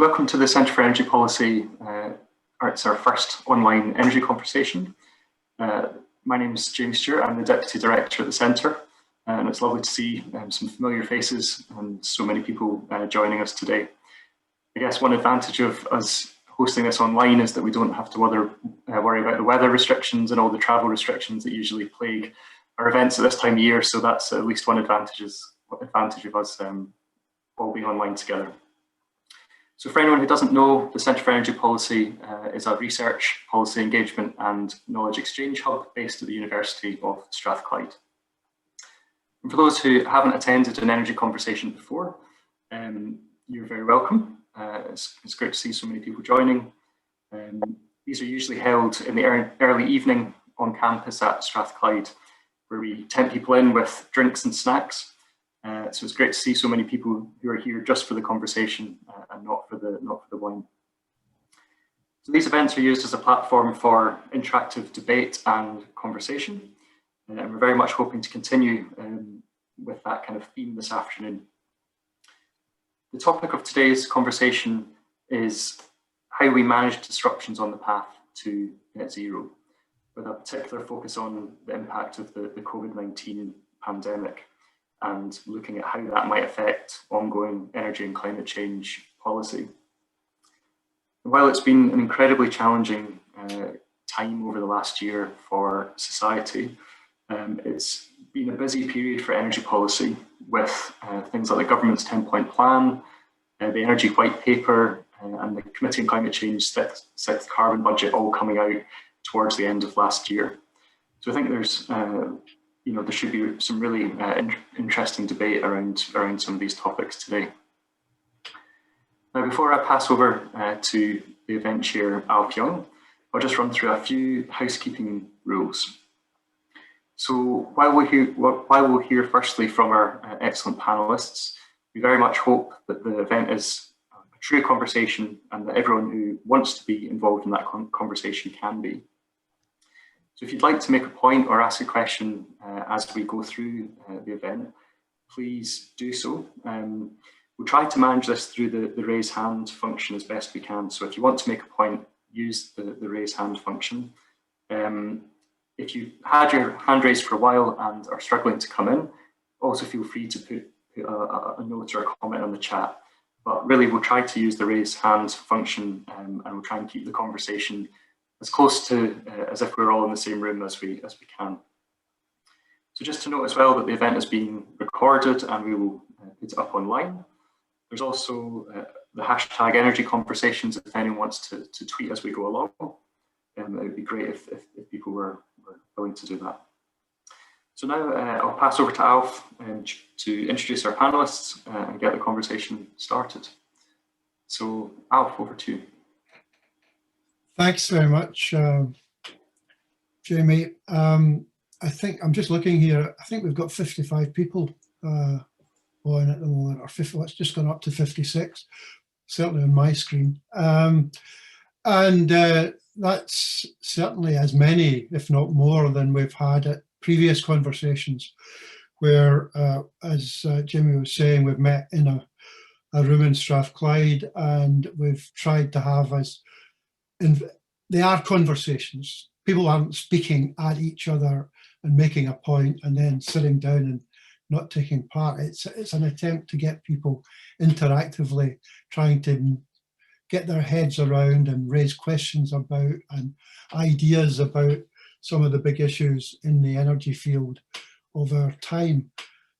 So welcome to the Centre for Energy Policy. It's our first online energy conversation. My name is James Stewart. I'm the Deputy Director at the Centre, and it's lovely to see some familiar faces and so many people joining us today. I guess one advantage of us hosting this online is that we don't have to worry about the weather restrictions and all the travel restrictions that usually plague our events at this time of year. So that's at least one advantage of us all being online together. So for anyone who doesn't know, the Centre for Energy Policy is a research, policy engagement and knowledge exchange hub based at the University of Strathclyde. And for those who haven't attended an energy conversation before, you're very welcome. It's great to see so many people joining. These are usually held in the early evening on campus at Strathclyde, where we tempt people in with drinks and snacks. So it's great to see so many people who are here just for the conversation and not for the wine. So these events are used as a platform for interactive debate and conversation, and we're very much hoping to continue with that kind of theme this afternoon. The topic of today's conversation is how we manage disruptions on the path to net zero, with a particular focus on the impact of the COVID-19 pandemic and looking at how that might affect ongoing energy and climate change policy. And while it's been an incredibly challenging time over the last year for society, it's been a busy period for energy policy with things like the government's 10-point plan, the Energy White Paper, and the Committee on Climate Change sixth carbon budget all coming out towards the end of last year. So I think there's there should be some really interesting debate around some of these topics today. Now, before I pass over to the event chair, Alf Young, I'll just run through a few housekeeping rules. So while we'll hear firstly from our excellent panelists, we very much hope that the event is a true conversation and that everyone who wants to be involved in that conversation can be. So if you'd like to make a point or ask a question as we go through the event, please do so. We'll try to manage this through the raise hand function as best we can. So if you want to make a point, use the raise hand function. If you've had your hand raised for a while and are struggling to come in, also feel free to put a note or a comment on the chat. But really, we'll try to use the raise hand function and we'll try and keep the conversation as close to as if we're all in the same room as we can. So just to note as well that the event is being recorded and we will put it up online. There's also the hashtag EnergyConversations if anyone wants to tweet as we go along. It would be great if people were willing to do that. So now I'll pass over to Alf to introduce our panelists and get the conversation started. So Alf, over to you. Thanks very much, Jamie. I think I'm just looking here. I think we've got 55 people on at the moment, or 50. Well, it's just gone up to 56, certainly on my screen. That's certainly as many, if not more, than we've had at previous conversations, where, as Jamie was saying, we've met in a room in Strathclyde, and we've tried to have they are conversations. People aren't speaking at each other and making a point and then sitting down and not taking part. It's an attempt to get people interactively trying to get their heads around and raise questions about and ideas about some of the big issues in the energy field of our time.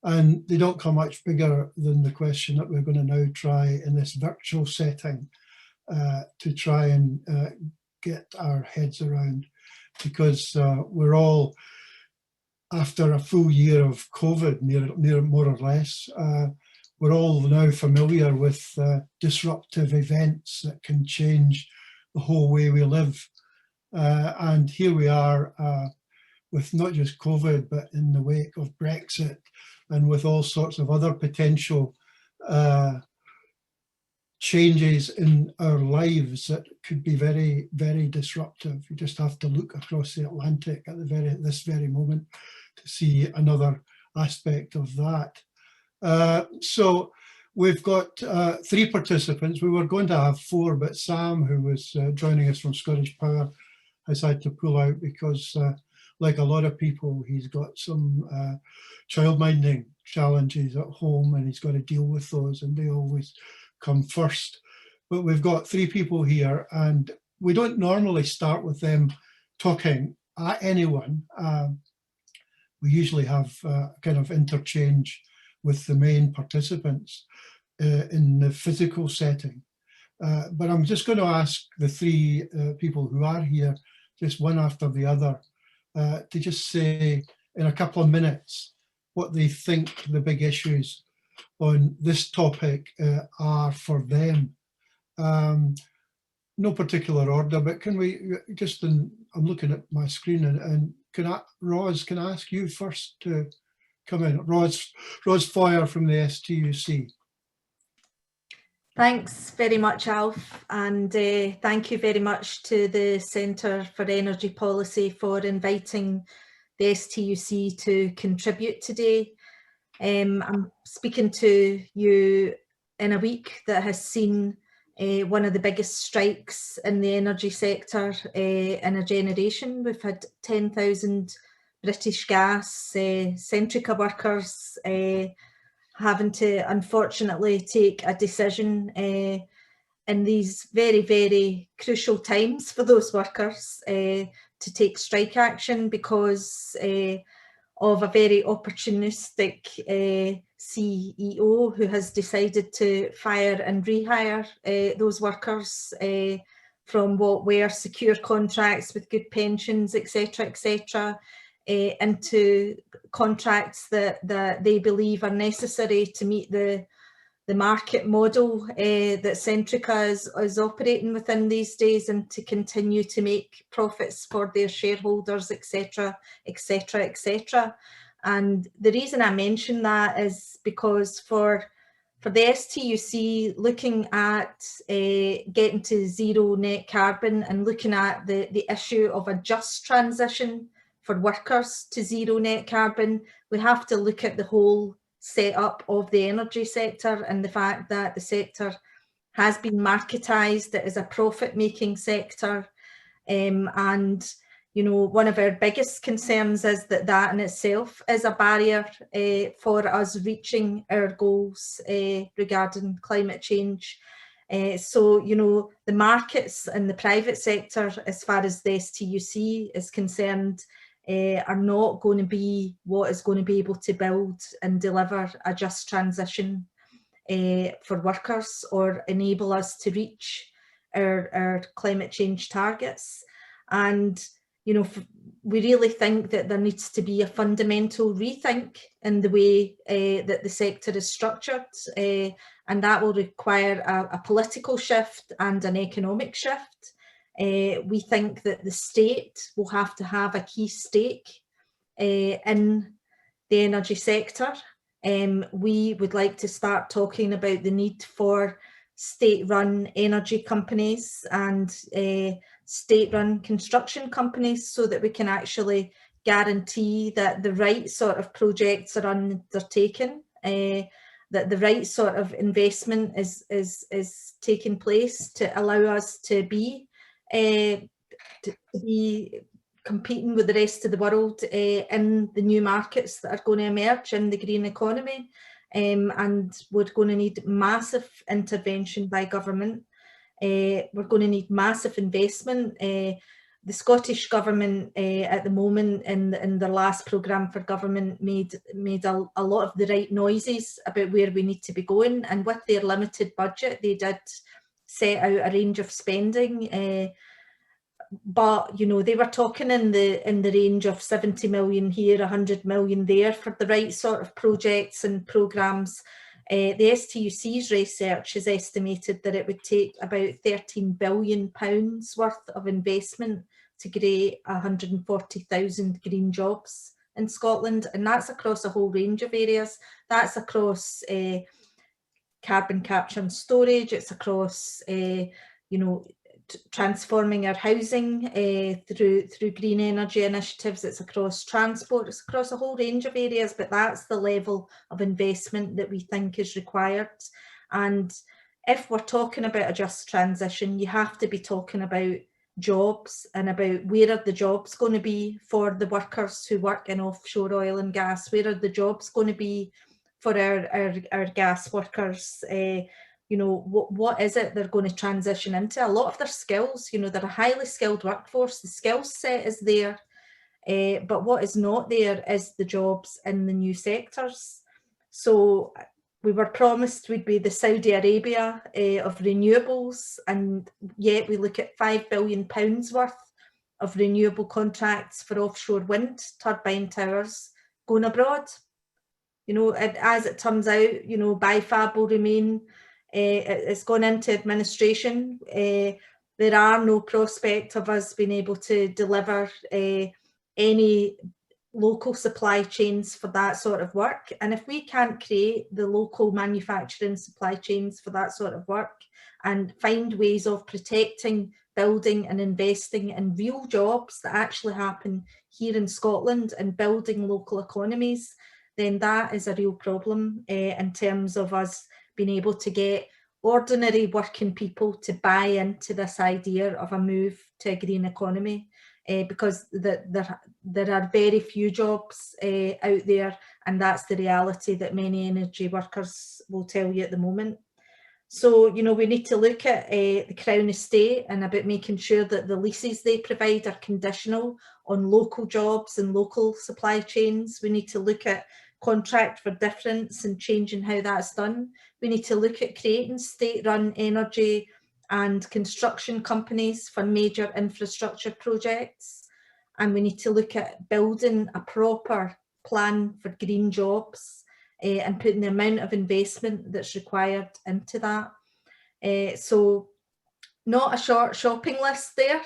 And they don't come much bigger than the question that we're going to now try in this virtual setting to try and get our heads around, because we're all, after a full year of COVID, near more or less, we're all now familiar with disruptive events that can change the whole way we live. And here we are with not just COVID, but in the wake of Brexit and with all sorts of other potential changes in our lives that could be very, very disruptive. You just have to look across the Atlantic at this very moment to see another aspect of that. So we've got 3 participants. We were going to have 4, but Sam, who was joining us from Scottish Power, has had to pull out because, like a lot of people, he's got some childminding challenges at home and he's got to deal with those, and they always come first. But we've got 3 people here, and we don't normally start with them talking at anyone. We usually have kind of interchange with the main participants in the physical setting. But I'm just going to ask the 3 people who are here, just one after the other, to just say in a couple of minutes what they think the big issues on this topic are for them. No particular order, but can we just, I'm looking at my screen, and Ros, can I ask you first to come in? Ros Foyer from the STUC. Thanks very much, Alf, and thank you very much to the Centre for Energy Policy for inviting the STUC to contribute today. I'm speaking to you in a week that has seen one of the biggest strikes in the energy sector in a generation. We've had 10,000 British Gas Centrica workers having to unfortunately take a decision in these very, very crucial times for those workers to take strike action because of a very opportunistic CEO who has decided to fire and rehire those workers from what were secure contracts with good pensions, etc., into contracts that they believe are necessary to meet the market model that Centrica is operating within these days, and to continue to make profits for their shareholders, etc., etc., etc. And the reason I mention that is because for the STUC, looking at getting to zero net carbon and looking at the issue of a just transition for workers to zero net carbon, we have to look at the whole setup of the energy sector and the fact that the sector has been marketised as a profit-making sector, and you know, one of our biggest concerns is that in itself is a barrier for us reaching our goals regarding climate change. So, you know, the markets and the private sector, as far as the STUC is concerned, are not going to be what is going to be able to build and deliver a just transition for workers or enable us to reach our climate change targets. And, you know, we really think that there needs to be a fundamental rethink in the way that the sector is structured, and that will require a political shift and an economic shift. We think that the state will have to have a key stake in the energy sector. We would like to start talking about the need for state-run energy companies and state-run construction companies, so that we can actually guarantee that the right sort of projects are undertaken, that the right sort of investment is taking place to allow us to be competing with the rest of the world in the new markets that are going to emerge in the green economy. And we're going to need massive intervention by government. We're going to need massive investment. The Scottish Government at the moment in their last programme for government made a lot of the right noises about where we need to be going, and with their limited budget they did set out a range of spending, but you know, they were talking in the range of 70 million here, 100 million there for the right sort of projects and programmes. The STUC's research has estimated that it would take about £13 billion worth of investment to create 140,000 green jobs in Scotland, and that's across a whole range of areas. That's across carbon capture and storage, it's across you know, transforming our housing through green energy initiatives, it's across transport, it's across a whole range of areas, but that's the level of investment that we think is required. And if we're talking about a just transition, you have to be talking about jobs and about where are the jobs going to be for the workers who work in offshore oil and gas, where are the jobs going to be for our gas workers, you know, what is it they're going to transition into? A lot of their skills, you know, they're a highly skilled workforce, the skill set is there, but what is not there is the jobs in the new sectors. So we were promised we'd be the Saudi Arabia of renewables, and yet we look at £5 billion worth of renewable contracts for offshore wind turbine towers going abroad. You know, as it turns out, you know, BiFAB will remain, it's gone into administration. There are no prospect of us being able to deliver any local supply chains for that sort of work. And if we can't create the local manufacturing supply chains for that sort of work and find ways of protecting, building and investing in real jobs that actually happen here in Scotland and building local economies, then that is a real problem in terms of us being able to get ordinary working people to buy into this idea of a move to a green economy. Because there are very few jobs out there, and that's the reality that many energy workers will tell you at the moment. So, you know, we need to look at the Crown Estate and about making sure that the leases they provide are conditional on local jobs and local supply chains. We need to look at contract for difference and changing how that's done. We need to look at creating state-run energy and construction companies for major infrastructure projects. And we need to look at building a proper plan for green jobs and putting the amount of investment that's required into that. So not a short shopping list there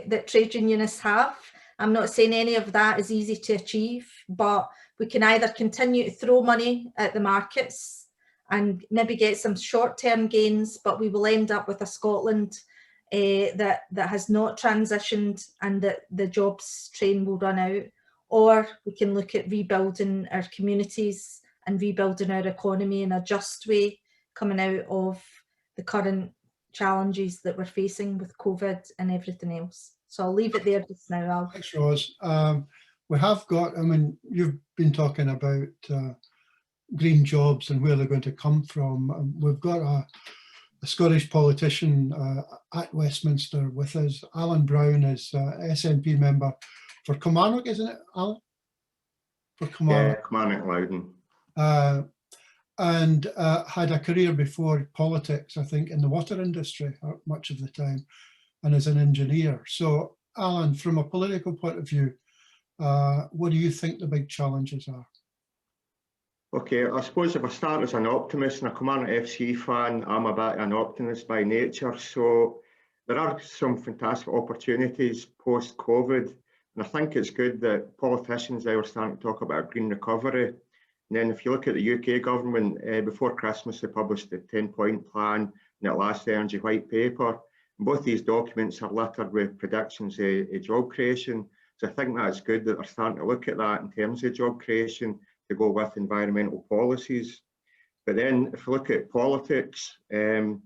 that trade unionists have. I'm not saying any of that is easy to achieve, but we can either continue to throw money at the markets and maybe get some short-term gains, but we will end up with a Scotland that has not transitioned and that the jobs train will run out. Or we can look at rebuilding our communities and rebuilding our economy in a just way, coming out of the current challenges that we're facing with COVID and everything else. So I'll leave it there just now, Al. Thanks, Ros. We have got, I mean, you've been talking about green jobs and where they're going to come from. We've got a Scottish politician at Westminster with us. Alan Brown is SNP member for Kilmarnock, isn't it, Alan? For Kilmarnock. Yeah, Kilmarnock Loudon. And had a career before politics, I think, in the water industry much of the time, and as an engineer. So, Alan, from a political point of view, what do you think the big challenges are? Okay, I suppose if I start as an optimist and a Kilmarnock FC fan, I'm a bit an optimist by nature. So there are some fantastic opportunities post-COVID. And I think it's good that politicians now are starting to talk about green recovery. And then if you look at the UK government, before Christmas, they published the 10-point plan and the last energy white paper. And both these documents are littered with predictions of job creation. So I think that's good that they're starting to look at that in terms of job creation to go with environmental policies. But then if you look at politics, so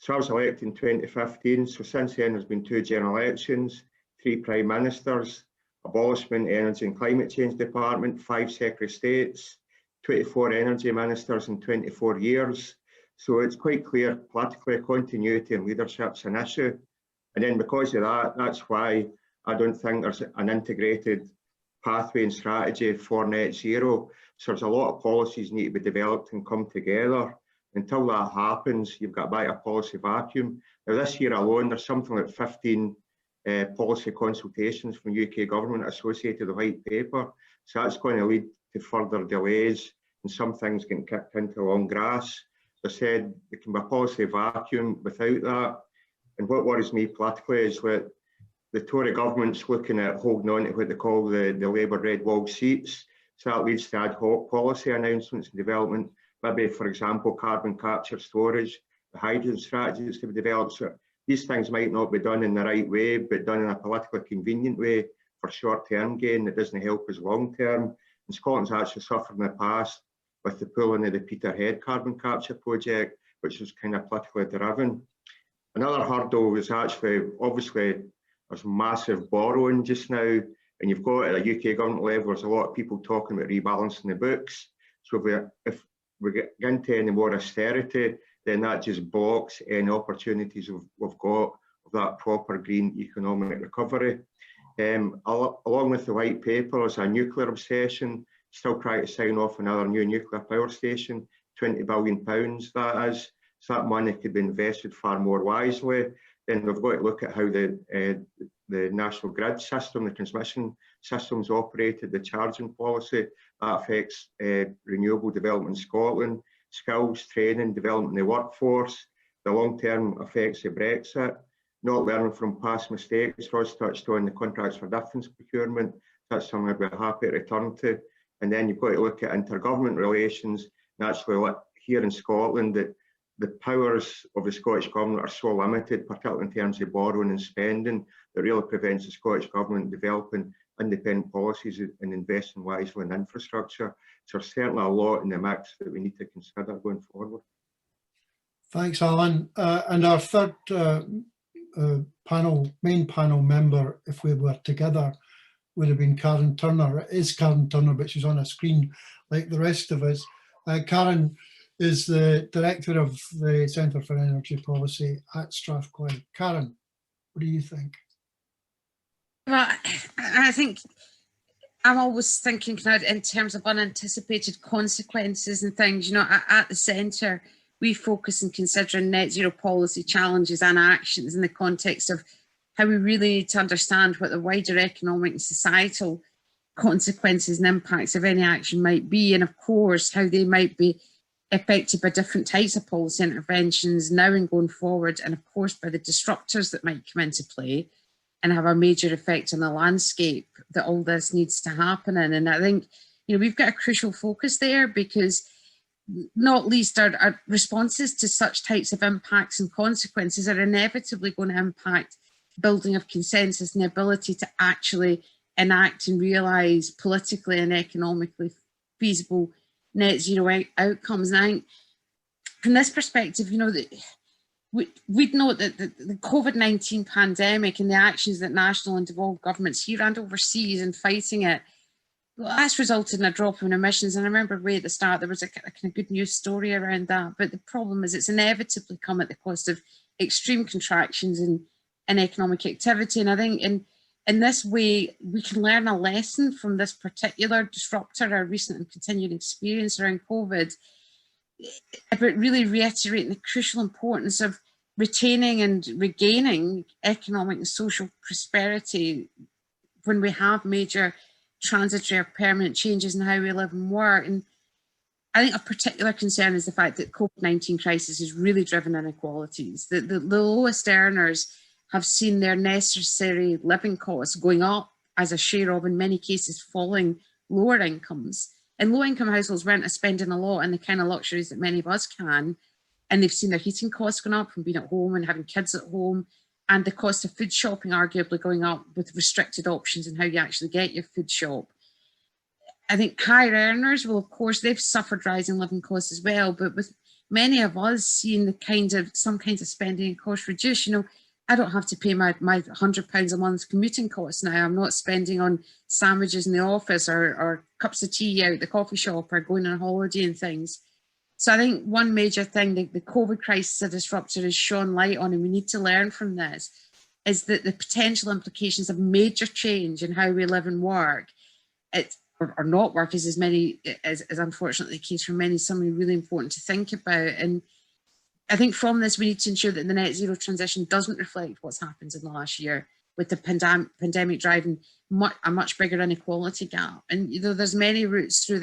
I was elected in 2015. So since then, there's been 2 general elections, 3 prime ministers, abolishment, energy and climate change department, 5 secretary of states, 24 energy ministers in 24 years. So it's quite clear politically continuity and leadership's an issue. And then because of that, that's why I don't think there's an integrated pathway and strategy for net zero. So there's a lot of policies need to be developed and come together. Until that happens, you've got a policy vacuum. Now this year alone, there's something like 15 policy consultations from UK government associated with the white paper. So that's going to lead to further delays and some things getting kicked into long grass. As I said, there can be a policy vacuum without that. And what worries me politically is that the Tory government's looking at holding on to what they call the Labour red wall seats. So that leads to ad hoc policy announcements and development. Maybe, for example, carbon capture storage, the hydrogen strategy that's to be developed. So these things might not be done in the right way, but done in a politically convenient way for short-term gain that doesn't help us long-term. And Scotland's actually suffered in the past with the pulling of the Peterhead carbon capture project, which is kind of politically driven. Another hurdle is actually, obviously, there's massive borrowing just now, and you've got at a UK government level, there's a lot of people talking about rebalancing the books. So if we get into any more austerity, then that just blocks any opportunities we've got of that proper green economic recovery. Along with the white paper, there's a nuclear obsession, still trying to sign off another new nuclear power station, £20 billion that is. So that money could be invested far more wisely. Then we've got to look at how the national grid system, the transmission systems operated, the charging policy, that affects renewable development in Scotland, skills, training, development in the workforce, the long-term effects of Brexit, not learning from past mistakes. Ross touched on the contracts for difference procurement. That's something I'd be happy to return to. And then you've got to look at intergovernment relations. And actually, here in Scotland, that the powers of the Scottish Government are so limited, particularly in terms of borrowing and spending, that really prevents the Scottish Government developing independent policies and investing wisely in infrastructure. So there's certainly a lot in the mix that we need to consider going forward. Thanks, Alan. And our third main panel member, if we were together, would have been Karen Turner. It is Karen Turner, but she's on a screen like the rest of us. Karen is the Director of the Centre for Energy Policy at Strathclyde. Karen, what do you think? Well, I think I'm always thinking in terms of unanticipated consequences and things. You know, at the centre, we focus on considering net zero policy challenges and actions in the context of how we really need to understand what the wider economic and societal consequences and impacts of any action might be, and of course how they might be affected by different types of policy interventions now and going forward, and of course by the disruptors that might come into play and have a major effect on the landscape that all this needs to happen in. And I think, you know, we've got a crucial focus there, because not least our responses to such types of impacts and consequences are inevitably going to impact building of consensus and the ability to actually enact and realise politically and economically feasible net zero outcomes. And I think from this perspective, you know, that we'd note that the COVID-19 pandemic and the actions that national and devolved governments here and overseas in fighting it, well, that's resulted in a drop in emissions. And I remember way at the start there was a kind of good news story around that. But the problem is it's inevitably come at the cost of extreme contractions in economic activity. And I think in this way, we can learn a lesson from this particular disruptor, our recent and continuing experience around COVID, about really reiterating the crucial importance of retaining and regaining economic and social prosperity when we have major transitory or permanent changes in how we live and work. And I think a particular concern is the fact that the COVID-19 crisis has really driven inequalities. The lowest earners have seen their necessary living costs going up as a share of, in many cases, falling lower incomes. And low-income households weren't spending a lot on the kind of luxuries that many of us can, and they've seen their heating costs going up from being at home and having kids at home, and the cost of food shopping arguably going up with restricted options in how you actually get your food shop. I think higher earners, well, of course, they've suffered rising living costs as well, but with many of us seeing some kinds of spending and costs reduce, you know, I don't have to pay my £100 a month commuting costs now. I'm not spending on sandwiches in the office or cups of tea out at the coffee shop or going on holiday and things. So I think one major thing that the COVID crisis, a disruptor, has shone light on, and we need to learn from this, is that the potential implications of major change in how we live and work, or not work, is as unfortunately the case for many, something really important to think about. And I think from this, we need to ensure that the net zero transition doesn't reflect what's happened in the last year, with the pandemic driving a much bigger inequality gap. And you know, there's many routes through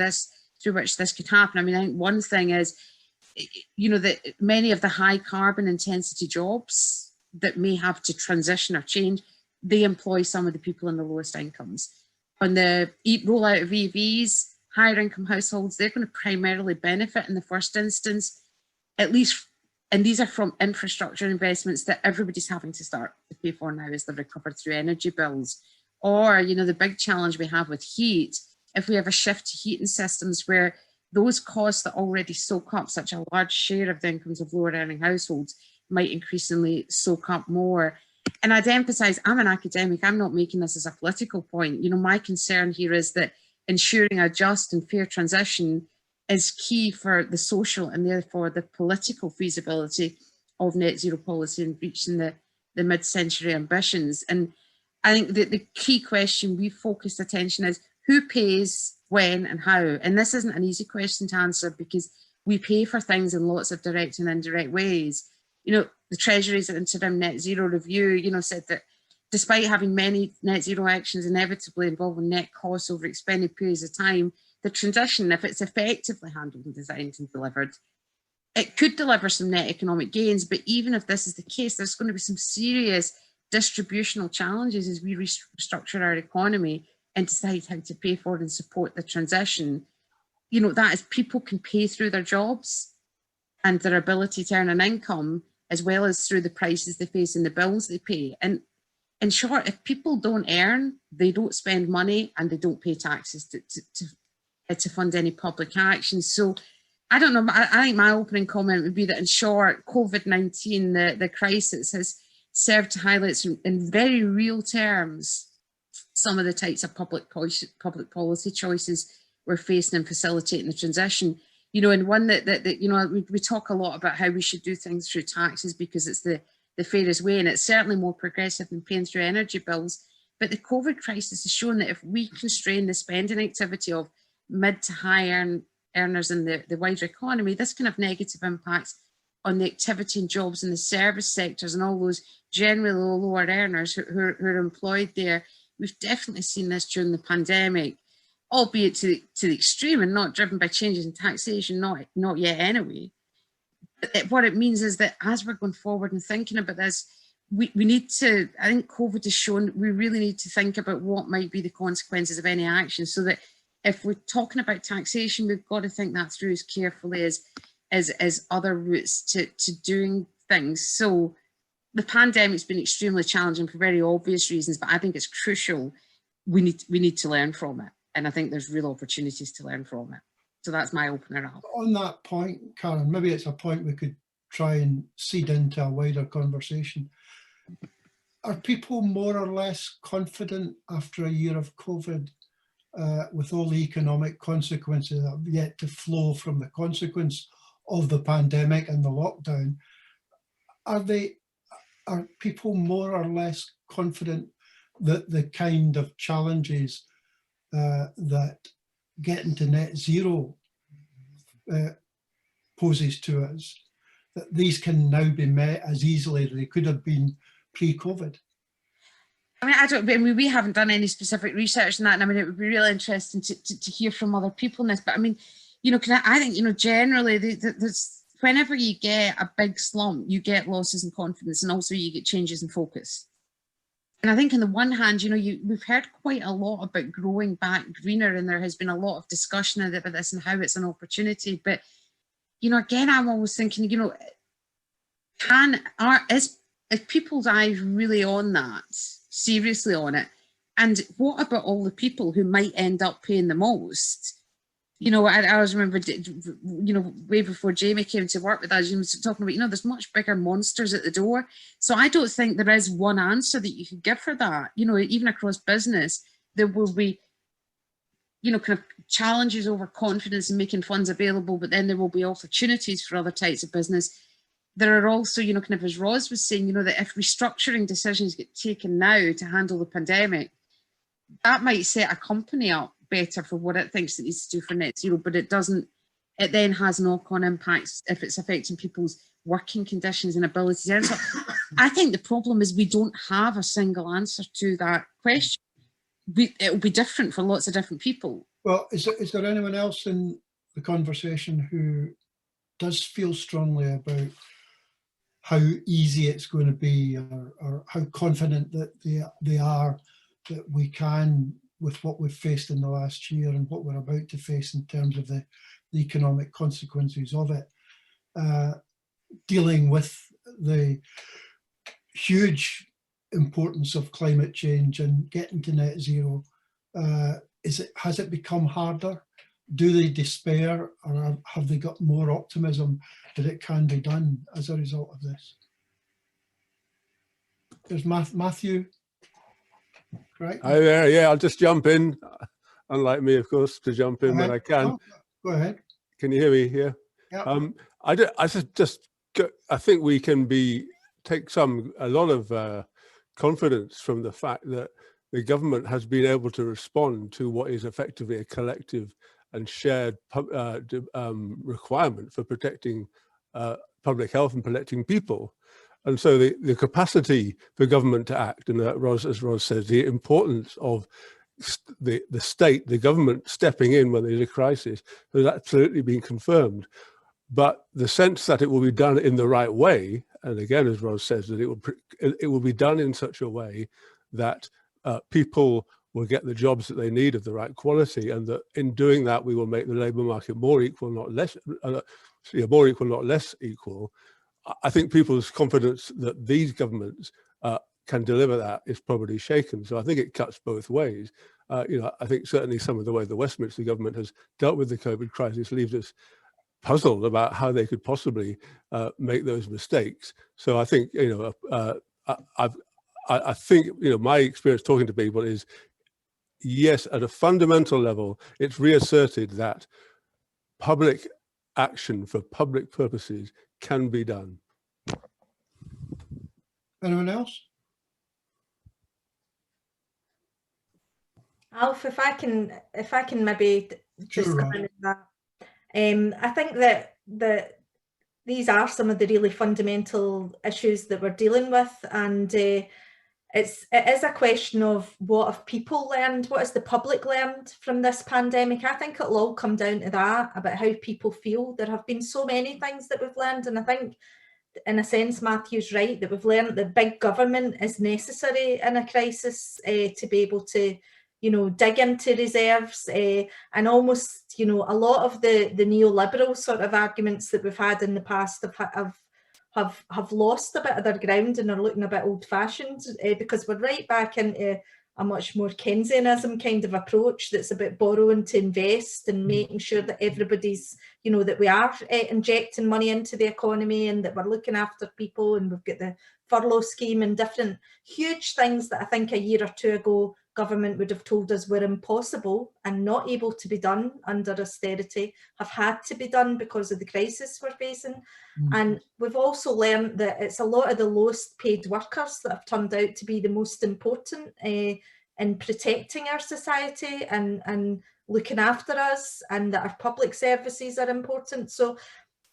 which this could happen. I mean, I think one thing is, you know, that many of the high carbon intensity jobs that may have to transition or change, they employ some of the people in the lowest incomes. On the rollout of EVs, higher income households, they're going to primarily benefit in the first instance, at least. And these are from infrastructure investments that everybody's having to start to pay for now as they've recovered through energy bills. Or, you know, the big challenge we have with heat, if we have a shift to heating systems where those costs that already soak up such a large share of the incomes of lower earning households might increasingly soak up more. And I'd emphasise, I'm an academic, I'm not making this as a political point. You know, my concern here is that ensuring a just and fair transition is key for the social and therefore the political feasibility of net zero policy and reaching the mid-century ambitions. And I think that the key question we focused attention is who pays, when and how? And this isn't an easy question to answer because we pay for things in lots of direct and indirect ways. You know, the Treasury's interim net zero review, you know, said that despite having many net zero actions inevitably involving net costs over extended periods of time, the transition, if it's effectively handled and designed and delivered, it could deliver some net economic gains. But even if this is the case, there's going to be some serious distributional challenges as we restructure our economy and decide how to pay for and support the transition. You know, that is, people can pay through their jobs and their ability to earn an income, as well as through the prices they face and the bills they pay. And in short, if people don't earn, they don't spend money and they don't pay taxes to fund any public action. So I don't know, I think my opening comment would be that in short, COVID-19, the crisis has served to highlight in very real terms some of the types of public policy choices we're facing in facilitating the transition. You know, and one that you know, we talk a lot about how we should do things through taxes because it's the fairest way, and it's certainly more progressive than paying through energy bills. But the COVID crisis has shown that if we constrain the spending activity of mid to high earners in the wider economy, this can have negative impacts on the activity and jobs in the service sectors and all those generally lower earners who are employed there. We've definitely seen this during the pandemic, albeit to the extreme and not driven by changes in taxation, not yet anyway. But what it means is that as we're going forward and thinking about this, we need to, I think COVID has shown, we really need to think about what might be the consequences of any action, so that if we're talking about taxation, we've got to think that through as carefully as other routes to doing things. So the pandemic's been extremely challenging for very obvious reasons, but I think it's crucial. We need to learn from it. And I think there's real opportunities to learn from it. So that's my opener up. On that point, Karen, maybe it's a point we could try and seed into a wider conversation. Are people more or less confident after a year of COVID, with all the economic consequences that have yet to flow from the consequence of the pandemic and the lockdown? Are people more or less confident that the kind of challenges that getting to net zero poses to us, that these can now be met as easily as they could have been pre-COVID? I mean, we haven't done any specific research on that, and I mean, it would be really interesting to hear from other people on this. But I mean, you know, I think, you know, generally, there's, whenever you get a big slump, you get losses in confidence, and also you get changes in focus. And I think on the one hand, you know, we've heard quite a lot about growing back greener, and there has been a lot of discussion about this and how it's an opportunity. But, you know, again, I'm always thinking, you know, is people's eyes really on that, seriously on it? And what about all the people who might end up paying the most? You know, I always remember, you know, way before Jamie came to work with us, you know, talking about, you know, there's much bigger monsters at the door. So I don't think there is one answer that you could give for that. You know, even across business, there will be, you know, kind of challenges over confidence and making funds available, but then there will be opportunities for other types of business. There are also, you know, kind of, as Ros was saying, you know, that if restructuring decisions get taken now to handle the pandemic, that might set a company up better for what it thinks it needs to do for net zero, but it doesn't, it then has knock-on impacts if it's affecting people's working conditions and ability to earn. So I think the problem is we don't have a single answer to that question. It'll be different for lots of different people. Well, is there anyone else in the conversation who does feel strongly about how easy it's going to be, or how confident that they are that we can, with what we've faced in the last year and what we're about to face in terms of the economic consequences of it, dealing with the huge importance of climate change and getting to net zero? Has it become harder? do they despair, or have they got more optimism that it can be done as a result of this? There's Matthew, correct? Hi there, yeah, I'll just jump in. Unlike me, of course, to jump in when I can. Oh, go ahead. Can you hear me here? Yeah. I think we can take a lot of confidence from the fact that the government has been able to respond to what is effectively a collective and shared requirement for protecting public health and protecting people. And so the capacity for government to act, and as Ros says, the importance of the state, the government stepping in when there's a crisis, has absolutely been confirmed. But the sense that it will be done in the right way, and again, as Ros says, that it will be done in such a way that people will get the jobs that they need of the right quality, and that in doing that, we will make the labour market more equal, not less, more equal, not less equal. I think people's confidence that these governments can deliver that is probably shaken. So I think it cuts both ways. I think certainly some of the way the Westminster government has dealt with the COVID crisis leaves us puzzled about how they could possibly make those mistakes. So I think, I think, my experience talking to people is, yes, at a fundamental level, it's reasserted that public action for public purposes can be done. Anyone else? Alf, if I can maybe just Sure, come in with that. I think that these are some of the really fundamental issues that we're dealing with, and it is a question of what have people learned, what has the public learned from this pandemic. I think it'll all come down to that, about how people feel. There have been so many things that we've learned, and I think in a sense Matthew's right, that we've learned that big government is necessary in a crisis to be able to dig into reserves, and almost a lot of the neoliberal sort of arguments that we've had in the past have lost a bit of their ground and are looking a bit old-fashioned, because we're right back into a much more Keynesianism kind of approach that's about borrowing to invest and making sure that everybody's, that we are injecting money into the economy and that we're looking after people, and we've got the furlough scheme and different huge things that I think a year or two ago government would have told us were impossible and not able to be done under austerity, have had to be done because of the crisis we're facing. And we've also learned that it's a lot of the lowest paid workers that have turned out to be the most important in protecting our society and looking after us, and that our public services are important. So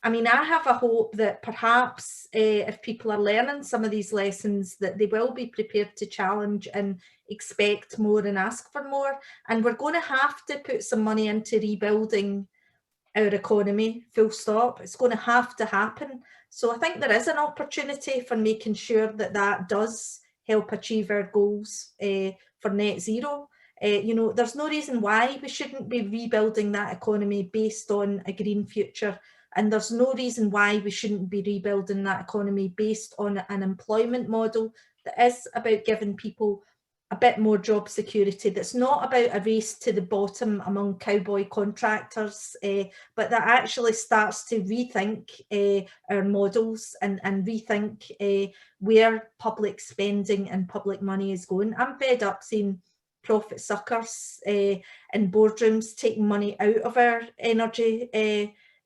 I mean, I have a hope that perhaps if people are learning some of these lessons, that they will be prepared to challenge and expect more and ask for more. And we're going to have to put some money into rebuilding our economy, full stop. It's going to have to happen. So I think there is an opportunity for making sure that that does help achieve our goals for net zero. There's no reason why we shouldn't be rebuilding that economy based on a green future. And there's no reason why we shouldn't be rebuilding that economy based on an employment model that is about giving people a bit more job security, that's not about a race to the bottom among cowboy contractors, but that actually starts to rethink our models and rethink where public spending and public money is going. I'm fed up seeing profit suckers in boardrooms taking money out of our energy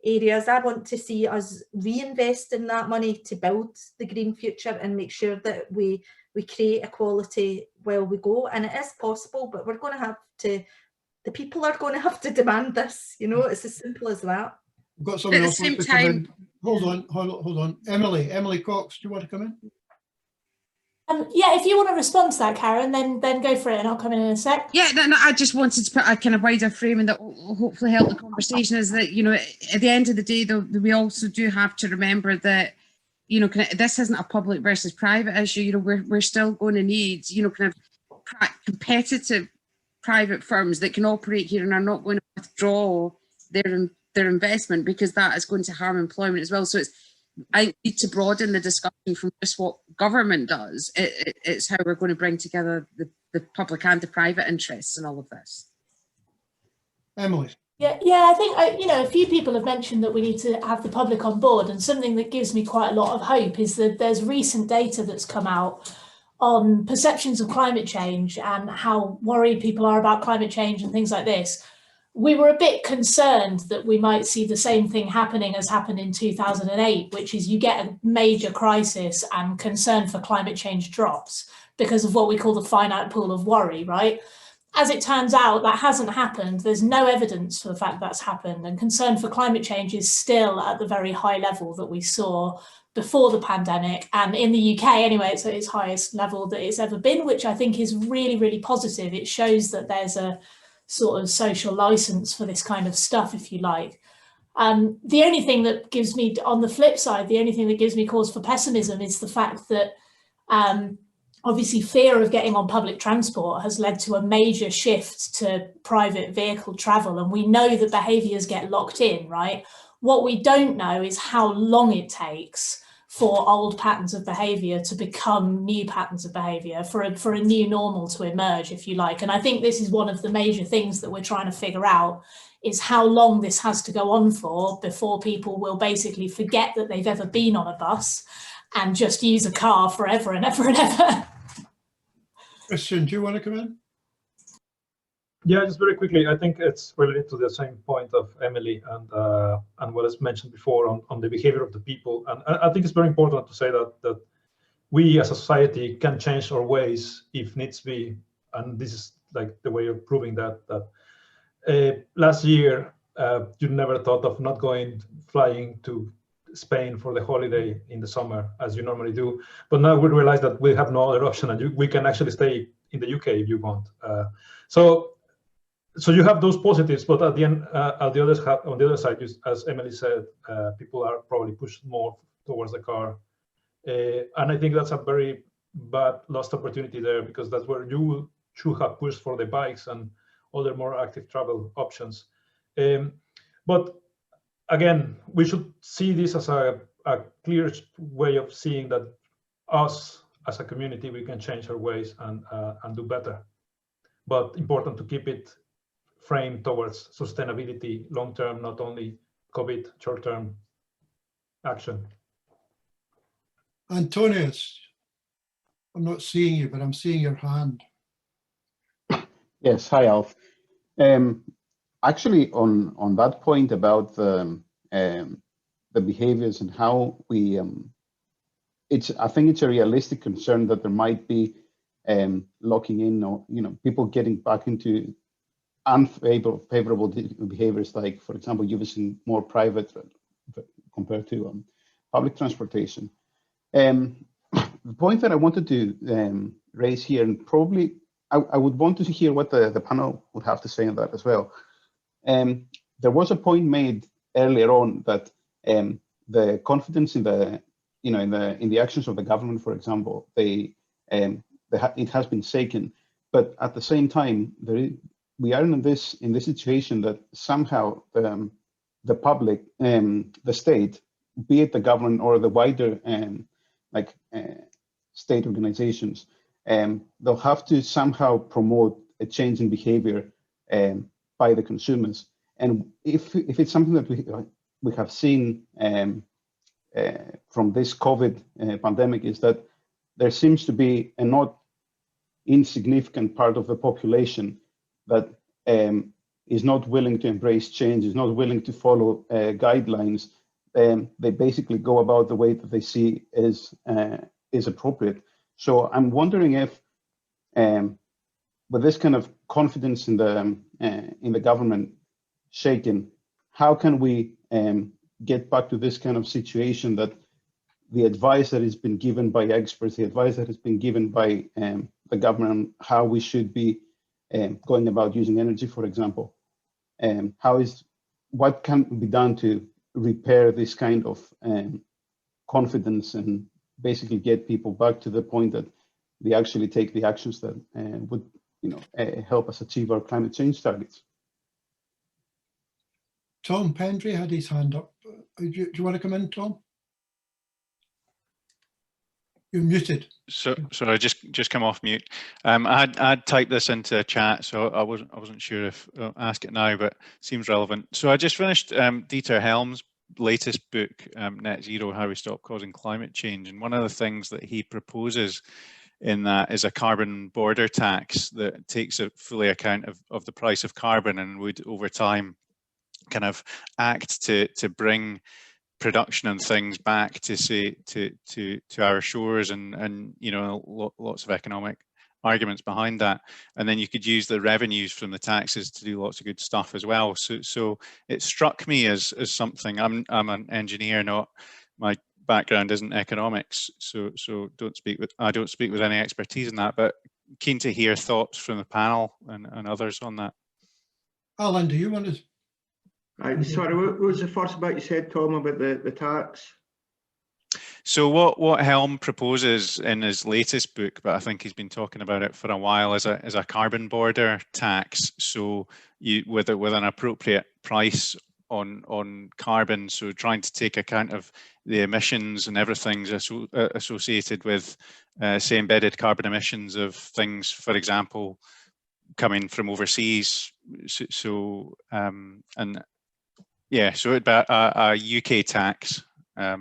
areas. I want to see us reinvest in that money to build the green future and make sure that we create equality while we go. And it is possible, but we're going to have to, the people are going to have to demand this, it's as simple as that. We've got someone else wants to come in. Hold on. Emily Cox, do you want to come in? Yeah, if you want to respond to that, Karen, then go for it, and I'll come in a sec. Yeah, no, I just wanted to put a kind of wider frame, and that will hopefully help the conversation, is that, at the end of the day, though, we also do have to remember that, this isn't a public versus private issue. We're still going to need, kind of competitive private firms that can operate here and are not going to withdraw their investment, because that is going to harm employment as well. So I need to broaden the discussion from just what government does. It's how we're going to bring together the public and the private interests in all of this. Emily. Yeah, I think a few people have mentioned that we need to have the public on board, and something that gives me quite a lot of hope is that there's recent data that's come out on perceptions of climate change and how worried people are about climate change and things like this. We were a bit concerned that we might see the same thing happening as happened in 2008, which is you get a major crisis and concern for climate change drops because of what we call the finite pool of worry, right? As it turns out, that hasn't happened. There's no evidence for the fact that's happened, and concern for climate change is still at the very high level that we saw before the pandemic. And in the UK, anyway, it's at its highest level that it's ever been, which I think is really, really positive. It shows that there's a sort of social license for this kind of stuff, if you like. The only thing that gives me, on the flip side, the only thing that gives me cause for pessimism is the fact that obviously fear of getting on public transport has led to a major shift to private vehicle travel, and we know that behaviours get locked in, right? What we don't know is how long it takes for old patterns of behaviour to become new patterns of behaviour, for a new normal to emerge, if you like. And I think this is one of the major things that we're trying to figure out, is how long this has to go on for before people will basically forget that they've ever been on a bus and just use a car forever and ever and ever. Christian, do you want to come in? Yeah, just very quickly, I think it's related to the same point of Emily and what is mentioned before on the behavior of the people. And I think it's very important to say that we as a society can change our ways if needs be. And this is like the way of proving that last year, you never thought of not flying to Spain for the holiday in the summer as you normally do, but now we realize that we have no other option, and we can actually stay in the UK if you want. So you have those positives, but at the end, on the other side, as Emily said, people are probably pushed more towards the car, and I think that's a very bad lost opportunity there, because that's where you should have pushed for the bikes and other more active travel options. But again, we should see this as a clear way of seeing that us as a community, we can change our ways and do better. But important to keep it framed towards sustainability long-term, not only COVID short-term action. Antonius, I'm not seeing you, but I'm seeing your hand. Yes, hi, Alf. Actually, on that point about the behaviors and how we, I think it's a realistic concern that there might be locking in, or people getting back into unfavorable behaviors, like, for example, using more private compared to public transportation. The point that I wanted to raise here, and probably I would want to hear what the panel would have to say on that as well. There was a point made earlier on that the confidence in the in the actions of the government, for example, it has been shaken. But at the same time, we are in this situation that somehow the public, the state, be it the government or the wider state organizations, they'll have to somehow promote a change in behavior by the consumers. And if it's something that we have seen from this COVID pandemic, is that there seems to be a not insignificant part of the population that is not willing to embrace change, is not willing to follow guidelines. They basically go about the way that they see is appropriate. So I'm wondering if, with this kind of confidence in the government shaken, how can we get back to this kind of situation that the advice that has been given by experts, the advice that has been given by the government, how we should be going about using energy, for example, what can be done to repair this kind of confidence and basically get people back to the point that they actually take the actions that would help us achieve our climate change targets. Tom Pendry had his hand up. Do you want to come in, Tom? You're muted. So I just come off mute. I'd typed this into a chat, so I wasn't sure if I'll ask it now, but it seems relevant. So I just finished Dieter Helm's latest book, Net Zero: How We Stop Causing Climate Change, and one of the things that he proposes in that is a carbon border tax that takes a fully account of the price of carbon and would over time kind of act to bring production and things back to say to our shores, and you know, lots of economic arguments behind that, and then you could use the revenues from the taxes to do lots of good stuff as well. So it struck me as something. I'm an engineer, not, my background isn't economics, so I don't speak with any expertise in that, but keen to hear thoughts from the panel and others on that. Alan, do you want to? Sorry, what was the first bit you said, Tom, about the tax? So what Helm proposes in his latest book, but I think he's been talking about it for a while, is a carbon border tax. So you with an appropriate price on carbon, so trying to take account of the emissions and everything associated with, say, embedded carbon emissions of things, for example, coming from overseas. So yeah, so it'd be a UK tax. I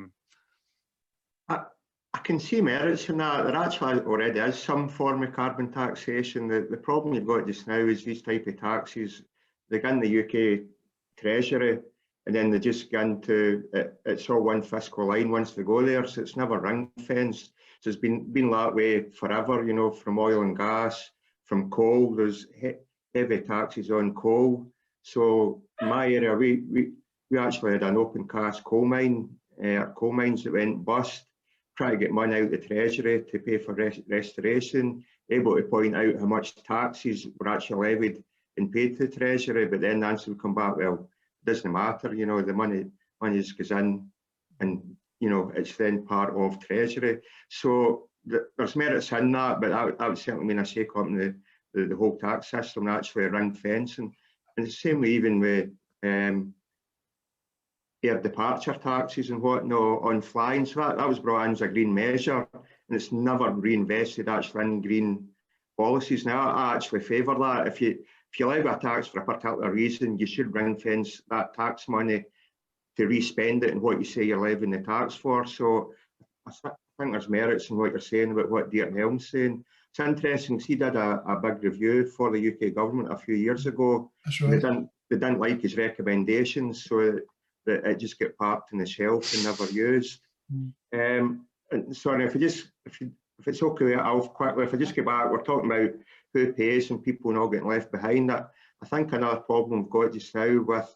can see merits in that. There actually already is some form of carbon taxation. The problem you've got just now is these type of taxes, they go in the UK Treasury and then they just go into, it's all one fiscal line once they go there, so it's never ring fenced. So it's been that way forever, you know, from oil and gas, from coal. There's heavy taxes on coal. So in my area, we actually had an open cast coal mine, coal mines that went bust, try to get money out of the Treasury to pay for restoration, able to point out how much taxes were actually levied and paid to the Treasury, but then the answer would come back, well, it doesn't matter, you know, the money just goes in and, you know, it's then part of Treasury. So there's merits in that, but that would certainly mean a shake-up in the whole tax system, actually ring fencing. And the same way even with air departure taxes and whatnot on flying. So that was brought in as a green measure, and it's never reinvested actually in green policies. Now I actually favour that. If you levy a tax for a particular reason, you should ring fence that tax money to re-spend it in what you say you're levying the tax for. So I think there's merits in what you're saying about what Dieter Helm's saying. It's interesting, he did a big review for the UK government a few years ago. That's right. They didn't like his recommendations, so that it just get parked on the shelf and never used. And sorry, if it's okay, I'll quickly, if I just get back, we're talking about who pays and people not getting left behind. I think another problem we've got just now with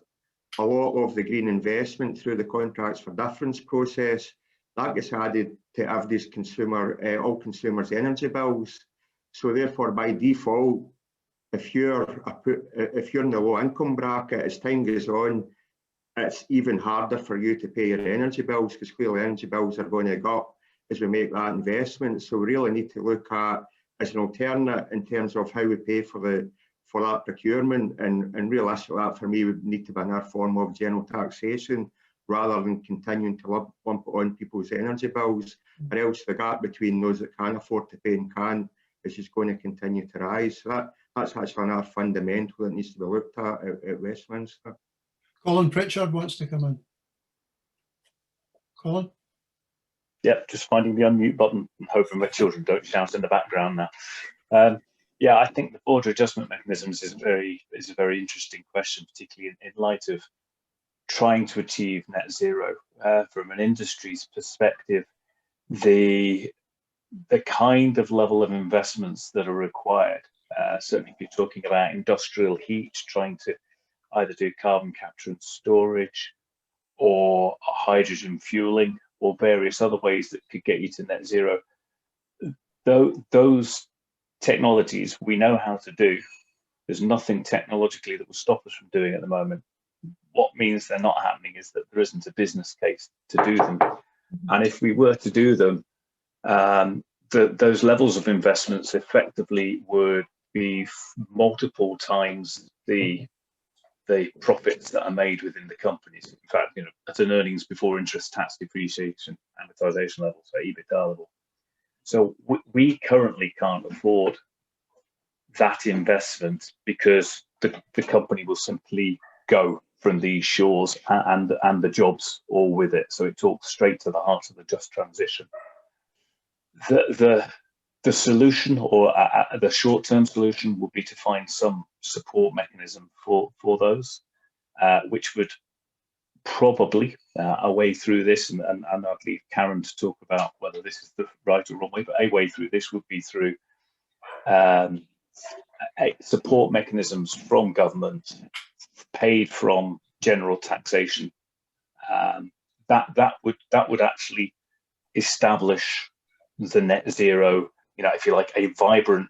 a lot of the green investment through the contracts for difference process, that gets added to everybody's all consumers' energy bills. So therefore, by default, if you're in the low income bracket, as time goes on, it's even harder for you to pay your energy bills, because clearly energy bills are going to go up as we make that investment. So we really need to look at as an alternate in terms of how we pay for that procurement, and realistically that for me would need to be another form of general taxation rather than continuing to lump it on people's energy bills, or else the gap between those that can afford to pay and can't is just going to continue to rise. So that's actually another fundamental that needs to be looked at Westminster. Colin Pritchard wants to come in. Colin? Yep, just finding the unmute button and hoping my children don't shout in the background now. Yeah, I think the border adjustment mechanisms is a very interesting question, particularly in light of trying to achieve net zero. From an industry's perspective, the kind of level of investments that are required, certainly if you're talking about industrial heat, trying to either do carbon capture and storage or hydrogen fueling or various other ways that could get you to net zero, those technologies we know how to do. There's nothing technologically that will stop us from doing at the moment. What means they're not happening is that there isn't a business case to do them. And if we were to do them, those levels of investments effectively would be multiple times the profits that are made within the companies. In fact, you know, at an earnings before interest, tax, depreciation, amortization level, so EBITDA level. So we currently can't afford that investment because the company will simply go from these shores and the jobs all with it. So it talks straight to the heart of the just transition. The solution, or the short-term solution, would be to find some support mechanism for those, which would probably a way through this, and I'd leave Karen to talk about whether this is the right or wrong way, but a way through this would be through support mechanisms from government, paid from general taxation. That would actually establish the net zero, if you like, a vibrant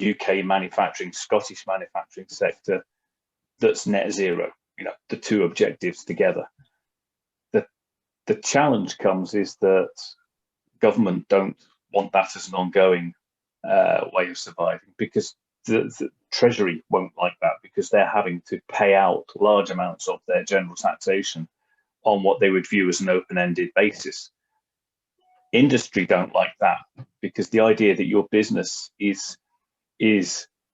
UK manufacturing, Scottish manufacturing sector that's net zero. The two objectives together. The challenge comes is that government don't want that as an ongoing way of surviving, because the Treasury won't like that, because they're having to pay out large amounts of their general taxation on what they would view as an open-ended basis. Industry don't like that, because the idea that your business is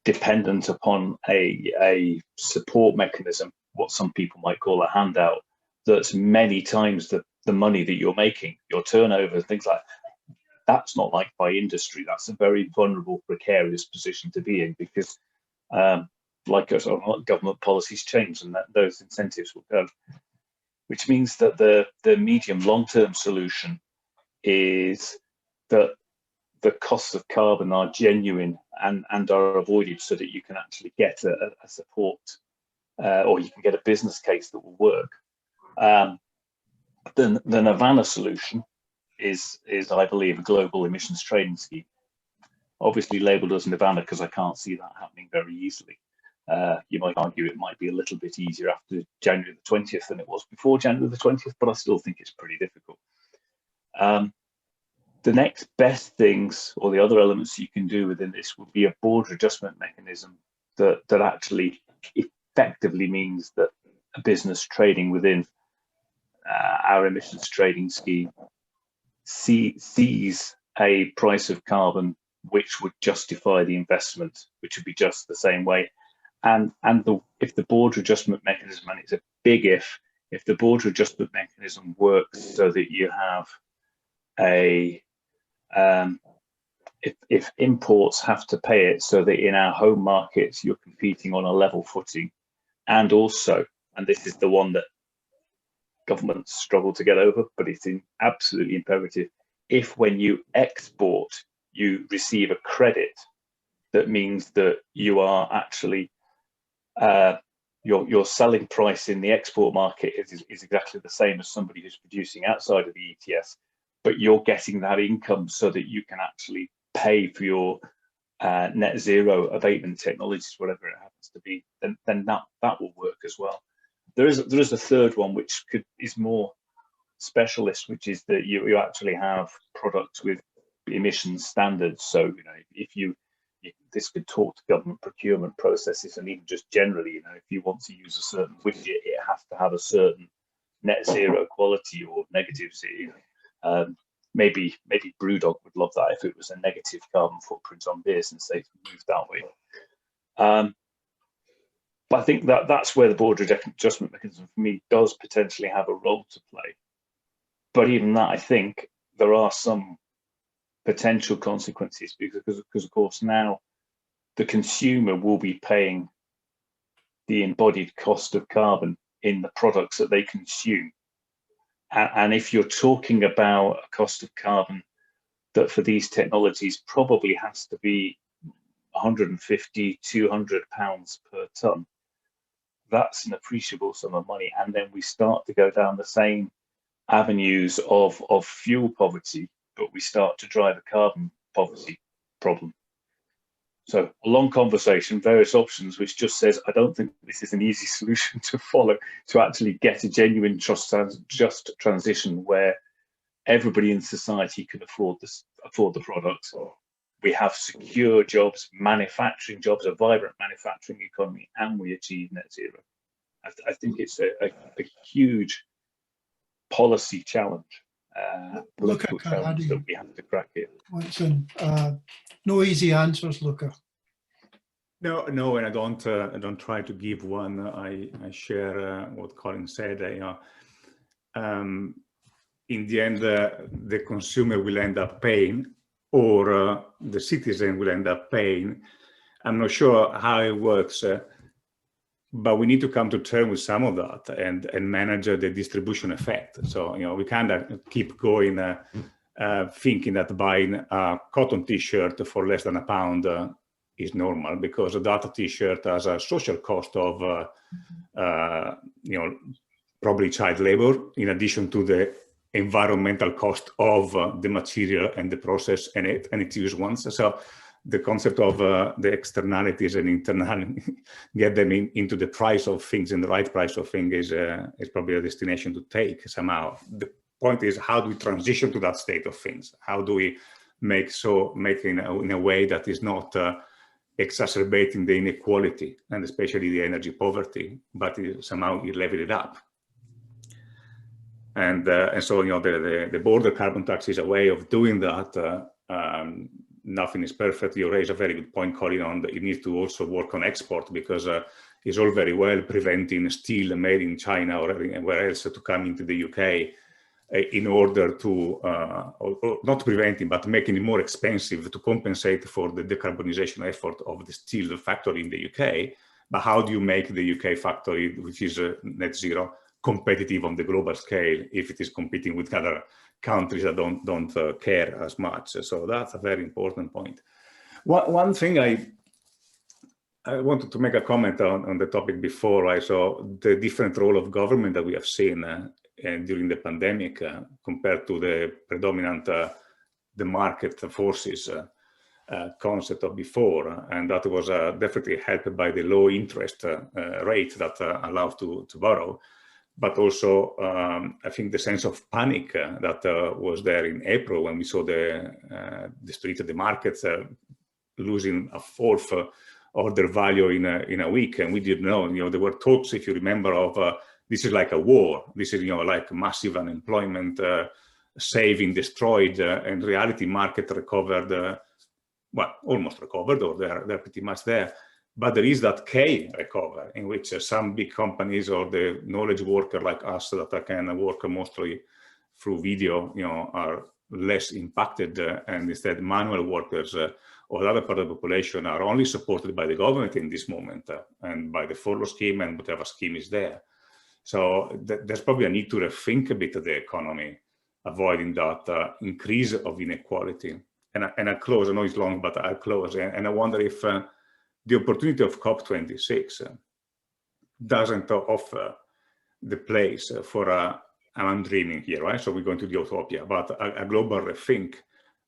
dependent upon a support mechanism, what some people might call a handout, that's many times the money that you're making, your turnover, things like that. That's not liked by industry. That's a very vulnerable, precarious position to be in, because government policies change and those incentives will go, which means that the medium long-term solution is that the costs of carbon are genuine and are avoided, so that you can actually get a support, or you can get a business case that will work. The Nirvana solution is, I believe, a global emissions trading scheme, obviously labelled as Nirvana because I can't see that happening very easily. You might argue it might be a little bit easier after January the 20th than it was before January the 20th, but I still think it's pretty difficult. The next best things, or the other elements you can do within this, would be a border adjustment mechanism that actually effectively means that a business trading within our emissions trading scheme sees a price of carbon which would justify the investment, which would be just the same way. And if the border adjustment mechanism, and it's a big if the border adjustment mechanism works so that you have if imports have to pay it, so that in our home markets you're competing on a level footing, and also, and this is the one that governments struggle to get over, but it's absolutely imperative, if when you export you receive a credit, that means that you are actually your selling price in the export market is exactly the same as somebody who's producing outside of the ETS, but you're getting that income so that you can actually pay for your net zero abatement technologies, whatever it happens to be, then that will work as well. There is a third one which is more specialist, which is that you actually have products with emissions standards. So if this could talk to government procurement processes, and even just generally, if you want to use a certain widget, it has to have a certain net zero quality or negative zero. Maybe Brewdog would love that if it was a negative carbon footprint on beer, since they've moved that way. But I think that's where the border adjustment mechanism for me does potentially have a role to play. But even that, I think there are some potential consequences, because of course now the consumer will be paying the embodied cost of carbon in the products that they consume. And if you're talking about a cost of carbon that for these technologies probably has to be 150, 200 pounds per tonne, that's an appreciable sum of money. And then we start to go down the same avenues of fuel poverty, but we start to drive a carbon poverty problem. So a long conversation, various options, which just says, I don't think this is an easy solution to follow to actually get a genuine just transition where everybody in society can afford the products. We have secure jobs, manufacturing jobs, a vibrant manufacturing economy, and we achieve net zero. I think it's a huge policy challenge. political challenges that we have to crack here. No easy answers, Luca. No, and I don't try to give one. I share what Colin said. In the end, the consumer will end up paying, or the citizen will end up paying. I'm not sure how it works, but we need to come to terms with some of that and manage the distribution effect. So, we can't keep going thinking that buying a cotton t-shirt for less than £1 is normal, because that t-shirt has a social cost of, probably child labor, in addition to the environmental cost of the material and the process and its use once. So the concept of the externalities and internalities, get them into the price of things, and the right price of things is probably a destination to take somehow. The point is, how do we transition to that state of things? How do we make in a way that is not exacerbating the inequality, and especially the energy poverty, but somehow you level it up? And so, the border carbon tax is a way of doing that. Nothing is perfect. You raise a very good point, Colin, on that you need to also work on export, because it's all very well preventing steel made in China or anywhere else to come into the UK in order to, or not preventing, but making it more expensive to compensate for the decarbonization effort of the steel factory in the UK. But how do you make the UK factory, which is net zero, competitive on the global scale if it is competing with other countries that don't care as much? So that's a very important point. One thing I wanted to make a comment on the topic before, right? So the different role of government that we have seen during the pandemic compared to the predominant the market forces concept of before, and that was definitely helped by the low interest rate that allows to borrow. But also, I think the sense of panic that was there in April when we saw the street of the markets losing a fourth of their value in a week, and we didn't know. There were talks, if you remember, of this is like a war. This is like massive unemployment, saving destroyed, and reality market recovered. Well, almost recovered, or they're pretty much there. But there is that K recover, in which some big companies or the knowledge worker like us that can work mostly through video, are less impacted, and instead manual workers or other part of the population are only supported by the government in this moment and by the furlough scheme and whatever scheme is there. So there's probably a need to rethink a bit of the economy, avoiding that increase of inequality. And I close, I know it's long, but I close, and I wonder if the opportunity of COP26 doesn't offer the place for I'm dreaming here, right? So we're going to the utopia, but a global rethink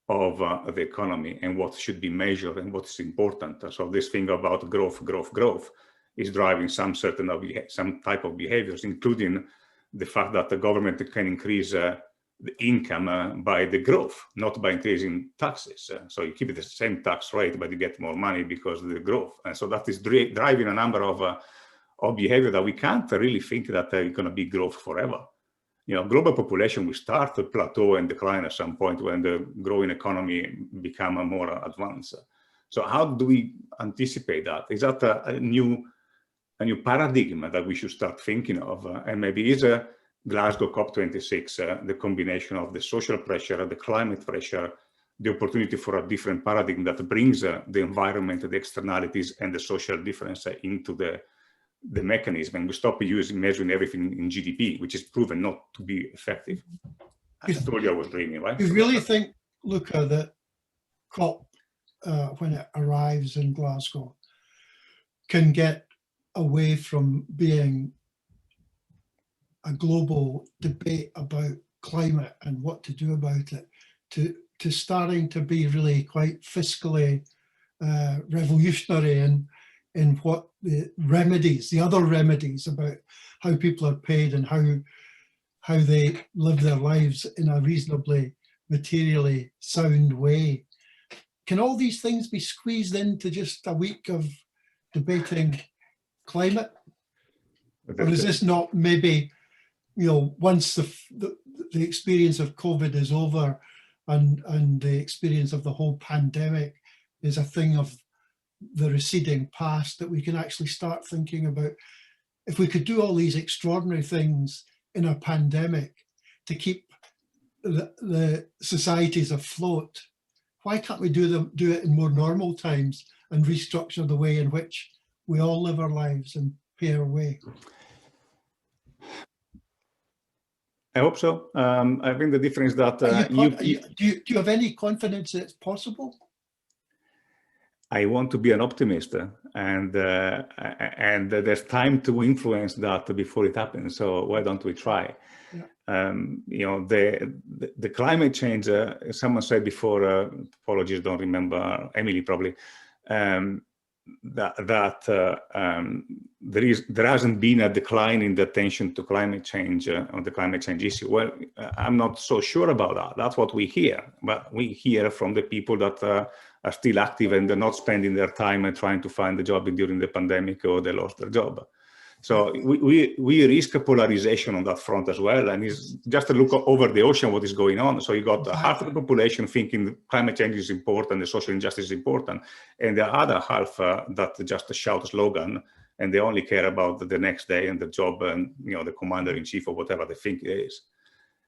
of the economy and what should be measured and what's important. So this thing about growth is driving some type of behaviors, including the fact that the government can increase the income by the growth, not by increasing taxes. So you keep it the same tax rate, but you get more money because of the growth. And so that is driving a number of behavior that we can't really think that it's going to be growth forever. Global population will start to plateau and decline at some point when the growing economy become more advanced. So how do we anticipate that? Is that a new paradigm that we should start thinking of? And maybe is a Glasgow COP26, the combination of the social pressure, the climate pressure, the opportunity for a different paradigm that brings the environment, the externalities, and the social difference into the mechanism, and we stop measuring everything in GDP, which is proven not to be effective. I told you I was dreaming, right? You really think, Luca, that COP, when it arrives in Glasgow, can get away from being a global debate about climate and what to do about it to starting to be really quite fiscally revolutionary in what the other remedies about how people are paid and how they live their lives in a reasonably materially sound way? Can all these things be squeezed into just a week of debating climate? Or is this not maybe, once the experience of COVID is over, and the experience of the whole pandemic is a thing of the receding past, that we can actually start thinking about, if we could do all these extraordinary things in a pandemic to keep the societies afloat, why can't we do it in more normal times and restructure the way in which we all live our lives and pay our way? I hope so. I think the difference that do you have any confidence that it's possible? I want to be an optimist, and there's time to influence that before it happens. So why don't we try? Yeah. You know, the climate change. Someone said before. Apologies, don't remember. Emily probably. There hasn't been a decline in the attention to climate change on the climate change issue. Well, I'm not so sure about that. That's what we hear, but we hear from the people that are still active and they're not spending their time trying to find a job during the pandemic, or they lost their job. So we risk a polarization on that front as well. And it's just a look over the ocean what is going on. So you got half of the population thinking climate change is important, the social injustice is important, and the other half that just shout a slogan, and they only care about the next day and the job and, you know, the commander in chief or whatever they think it is.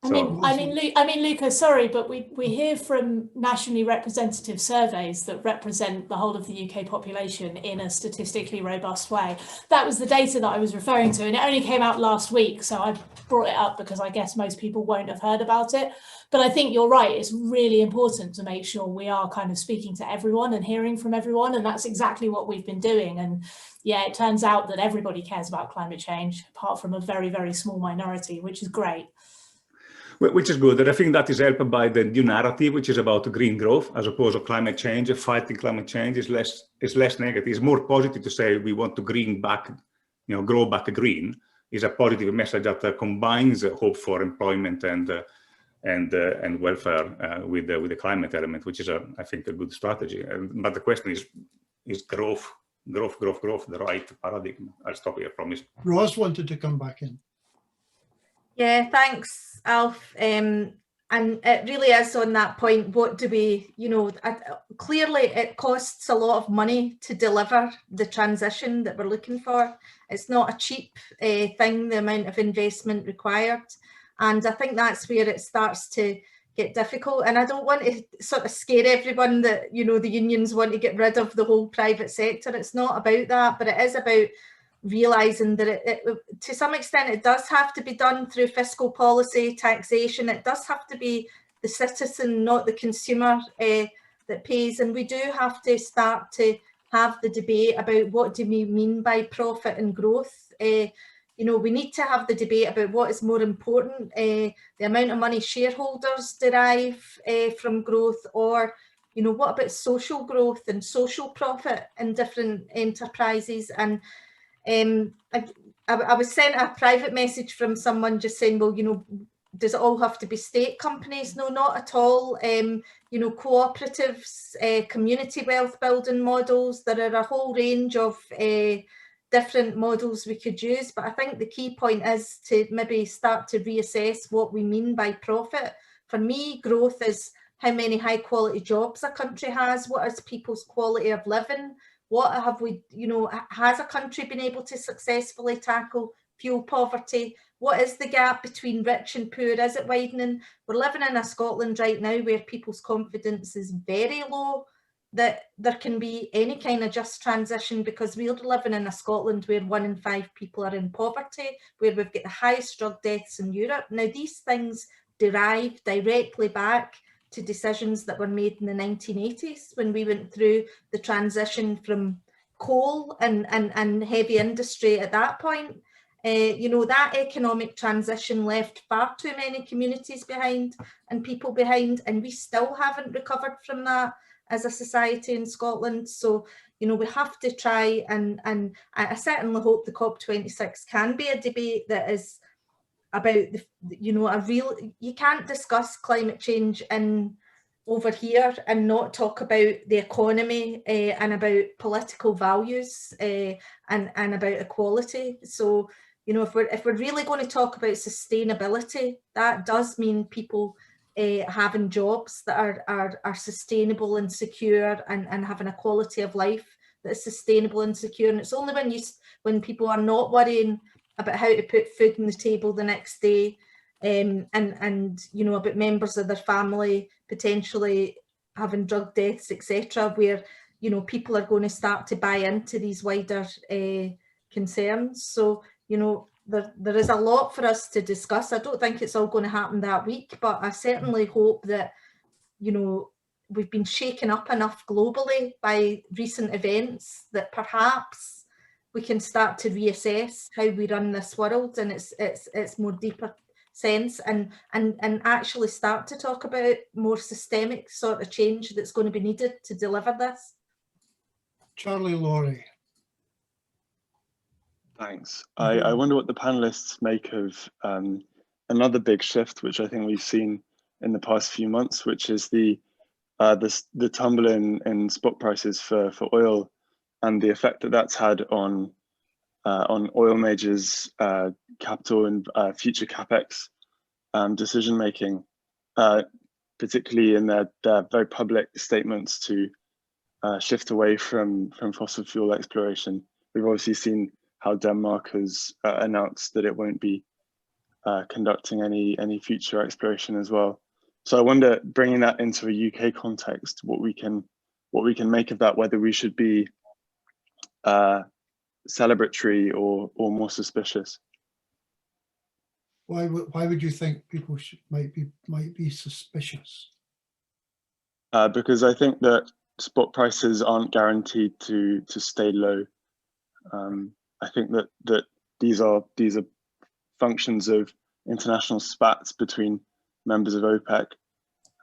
I mean, Luca, sorry, but we hear from nationally representative surveys that represent the whole of the UK population in a statistically robust way. That was the data that I was referring to, and it only came out last week, so I brought it up because I guess most people won't have heard about it. But I think you're right, it's really important to make sure we are kind of speaking to everyone and hearing from everyone, and that's exactly what we've been doing. And yeah, it turns out that everybody cares about climate change, apart from a very, very small minority, which is great. Which is good, and I think that is helped by the new narrative, which is about green growth, as opposed to climate change. Fighting climate change is less negative. It's more positive to say we want to green back, you know, grow back green. Is a positive message that combines hope for employment and welfare with the climate element, which is I think a good strategy. But the question is growth the right paradigm? I'll stop here, I promise. Ros wanted to come back in. Yeah, thanks, Alf. And it really is on that point. What do we, you know, clearly it costs a lot of money to deliver the transition that we're looking for. It's not a cheap thing, the amount of investment required. And I think that's where it starts to get difficult. And I don't want to sort of scare everyone that, you know, the unions want to get rid of the whole private sector. It's not about that, but it is about realising that it, to some extent, it does have to be done through fiscal policy, taxation. It does have to be the citizen, not the consumer, that pays. And we do have to start to have the debate about what do we mean by profit and growth. You know, we need to have the debate about what is more important, the amount of money shareholders derive from growth, or, you know, what about social growth and social profit in different enterprises. And I was sent a private message from someone just saying, well, you know, does it all have to be state companies? No, not at all. You know, cooperatives, community wealth building models, there are a whole range of different models we could use. But I think the key point is to maybe start to reassess what we mean by profit. For me, growth is how many high quality jobs a country has, what is people's quality of living, what have we, you know, has a country been able to successfully tackle fuel poverty? What is the gap between rich and poor? Is it widening? We're living in a Scotland right now where people's confidence is very low that there can be any kind of just transition, because we're living in a Scotland where 1 in 5 people are in poverty, where we've got the highest drug deaths in Europe. Now, these things derive directly back to decisions that were made in the 1980s when we went through the transition from coal and heavy industry at that point. You know, that economic transition left far too many communities behind and people behind, and we still haven't recovered from that as a society in Scotland. So, you know, we have to try, and I certainly hope the COP26 can be a debate that is about, you know, a real, you can't discuss climate change over here and not talk about the economy and about political values and about equality. So, you know, if we're really going to talk about sustainability, that does mean people having jobs that are sustainable and secure, and having a quality of life that is sustainable and secure. And it's only when people are not worrying about how to put food on the table the next day, and you know, about members of their family potentially having drug deaths, etc., where, you know, people are going to start to buy into these wider concerns. So, you know, there is a lot for us to discuss. I don't think it's all going to happen that week, but I certainly hope that, you know, we've been shaken up enough globally by recent events that perhaps we can start to reassess how we run this world in its more deeper sense, and actually start to talk about more systemic sort of change that's going to be needed to deliver this. Charlie Laurie. Thanks. I wonder what the panelists make of another big shift, which I think we've seen in the past few months, which is the tumble in spot prices for oil, and the effect that that's had on oil majors' capital and future capex decision making, particularly in their very public statements to shift away from fossil fuel exploration. We've obviously seen how Denmark has announced that it won't be conducting any future exploration as well. So I wonder, bringing that into a UK context, what we can make of that, whether we should be celebratory or more suspicious. Why would you think people might be suspicious? Because I think that spot prices aren't guaranteed to stay low. I think that these are functions of international spats between members of OPEC,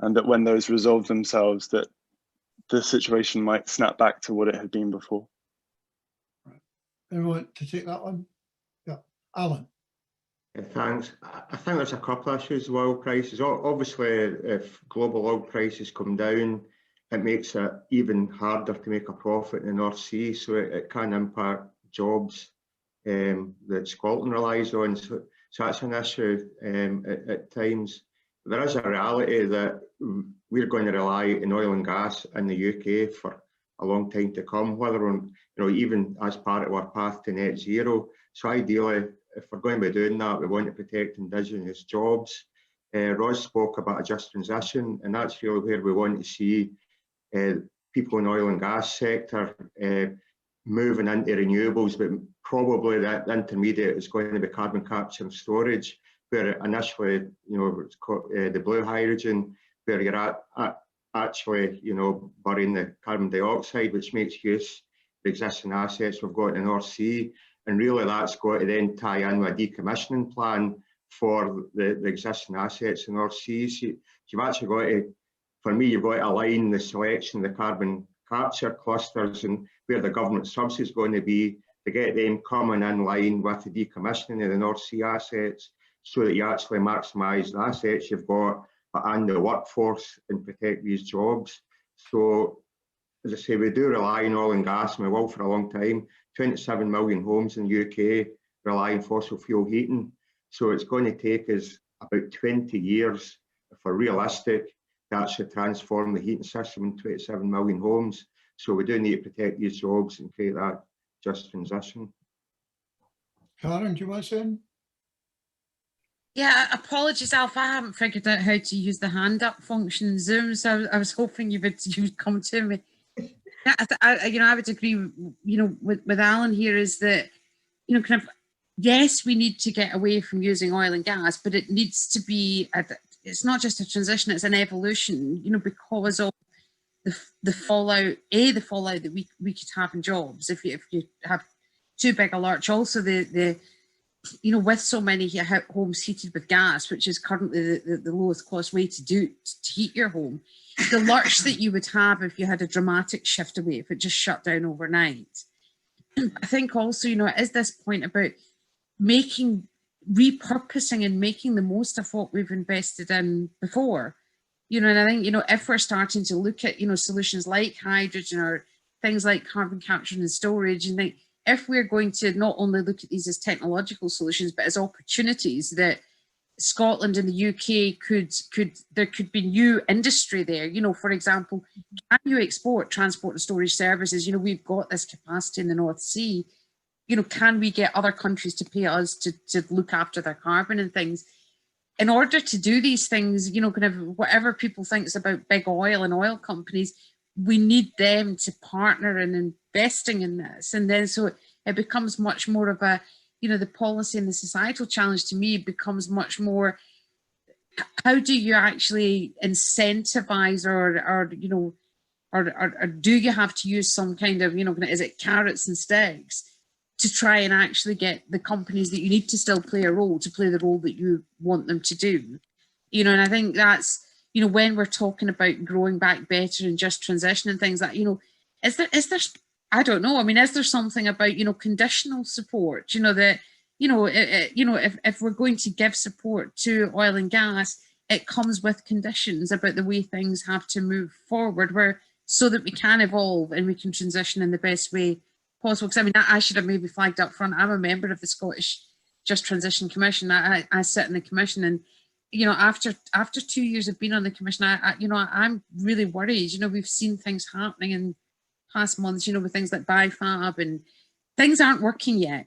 and that when those resolve themselves, that the situation might snap back to what it had been before. Right. Anyone to take that one? Yeah, Alan. Thanks. I think there's a couple of issues with oil prices. Obviously, if global oil prices come down, it makes it even harder to make a profit in the North Sea, so it can impact jobs that Scotland relies on. So that's an issue at times. There is a reality that we're going to rely on oil and gas in the UK for a long time to come, whether on, you know, even as part of our path to net zero. So ideally, if we're going to be doing that, we want to protect Indigenous jobs. Ros spoke about a just transition, and that's really where we want to see people in the oil and gas sector moving into renewables, but probably that intermediate is going to be carbon capture and storage, where initially, you know, it's called, the blue hydrogen, where you're actually, you know, burying the carbon dioxide, which makes use of the existing assets we've got in the North Sea. And really that's got to then tie in with a decommissioning plan for the existing assets in the North Sea. So you've actually got to, for me, you've got to align the selection of the carbon capture clusters and where the government subsidy is going to be, to get them coming in line with the decommissioning of the North Sea assets, so that you actually maximise the assets you've got and the workforce and protect these jobs. So, as I say, we do rely on oil and gas, and we will for a long time. 27 million homes in the UK rely on fossil fuel heating. So it's going to take us about 20 years, if we're realistic, to actually transform the heating system in 27 million homes. So we do need to protect these jobs and create that just transition. Karen, do you want to say anything? Yeah, apologies, Alf. I haven't figured out how to use the hand up function in Zoom, so I was hoping you would come to me. I would agree, with Alan here, is that, kind of, yes, we need to get away from using oil and gas, but it needs to be, it's not just a transition, it's an evolution, because of the fallout that we could have in jobs if you have too big a lurch. Also, with so many homes heated with gas, which is currently the lowest cost way to heat your home, the lurch that you would have if you had a dramatic shift away, if it just shut down overnight. I think also, it is this point about repurposing and making the most of what we've invested in before. And I think, if we're starting to look at, solutions like hydrogen or things like carbon capture and storage, and if we're going to not only look at these as technological solutions, but as opportunities that Scotland and the UK there could be new industry there. You know, for example, can you export transport and storage services? You know, we've got this capacity in the North Sea. You know, can we get other countries to pay us to look after their carbon and things? In order to do these things, you know, kind of whatever people think about big oil and oil companies, we need them to partner in investing in this. And then so it becomes much more of a, you know, the policy and the societal challenge to me becomes much more, how do you actually incentivize or you know, or do you have to use some kind of, you know, is it carrots and sticks to try and actually get the companies that you need to still play a role to play the role that you want them to do? You know, and I think that's, you know, when we're talking about growing back better and just transition and things like, you know, is there, I don't know. I mean, is there something about, you know, conditional support, you know, that, you know, if we're going to give support to oil and gas, it comes with conditions about the way things have to move forward, where so that we can evolve and we can transition in the best way possible. Because I mean, I should have maybe flagged up front, I'm a member of the Scottish Just Transition Commission. I sit in the commission, and you know, after 2 years of being on the commission, you know, I'm really worried. You know, we've seen things happening in past months, you know, with things like BiFAB, and things aren't working yet.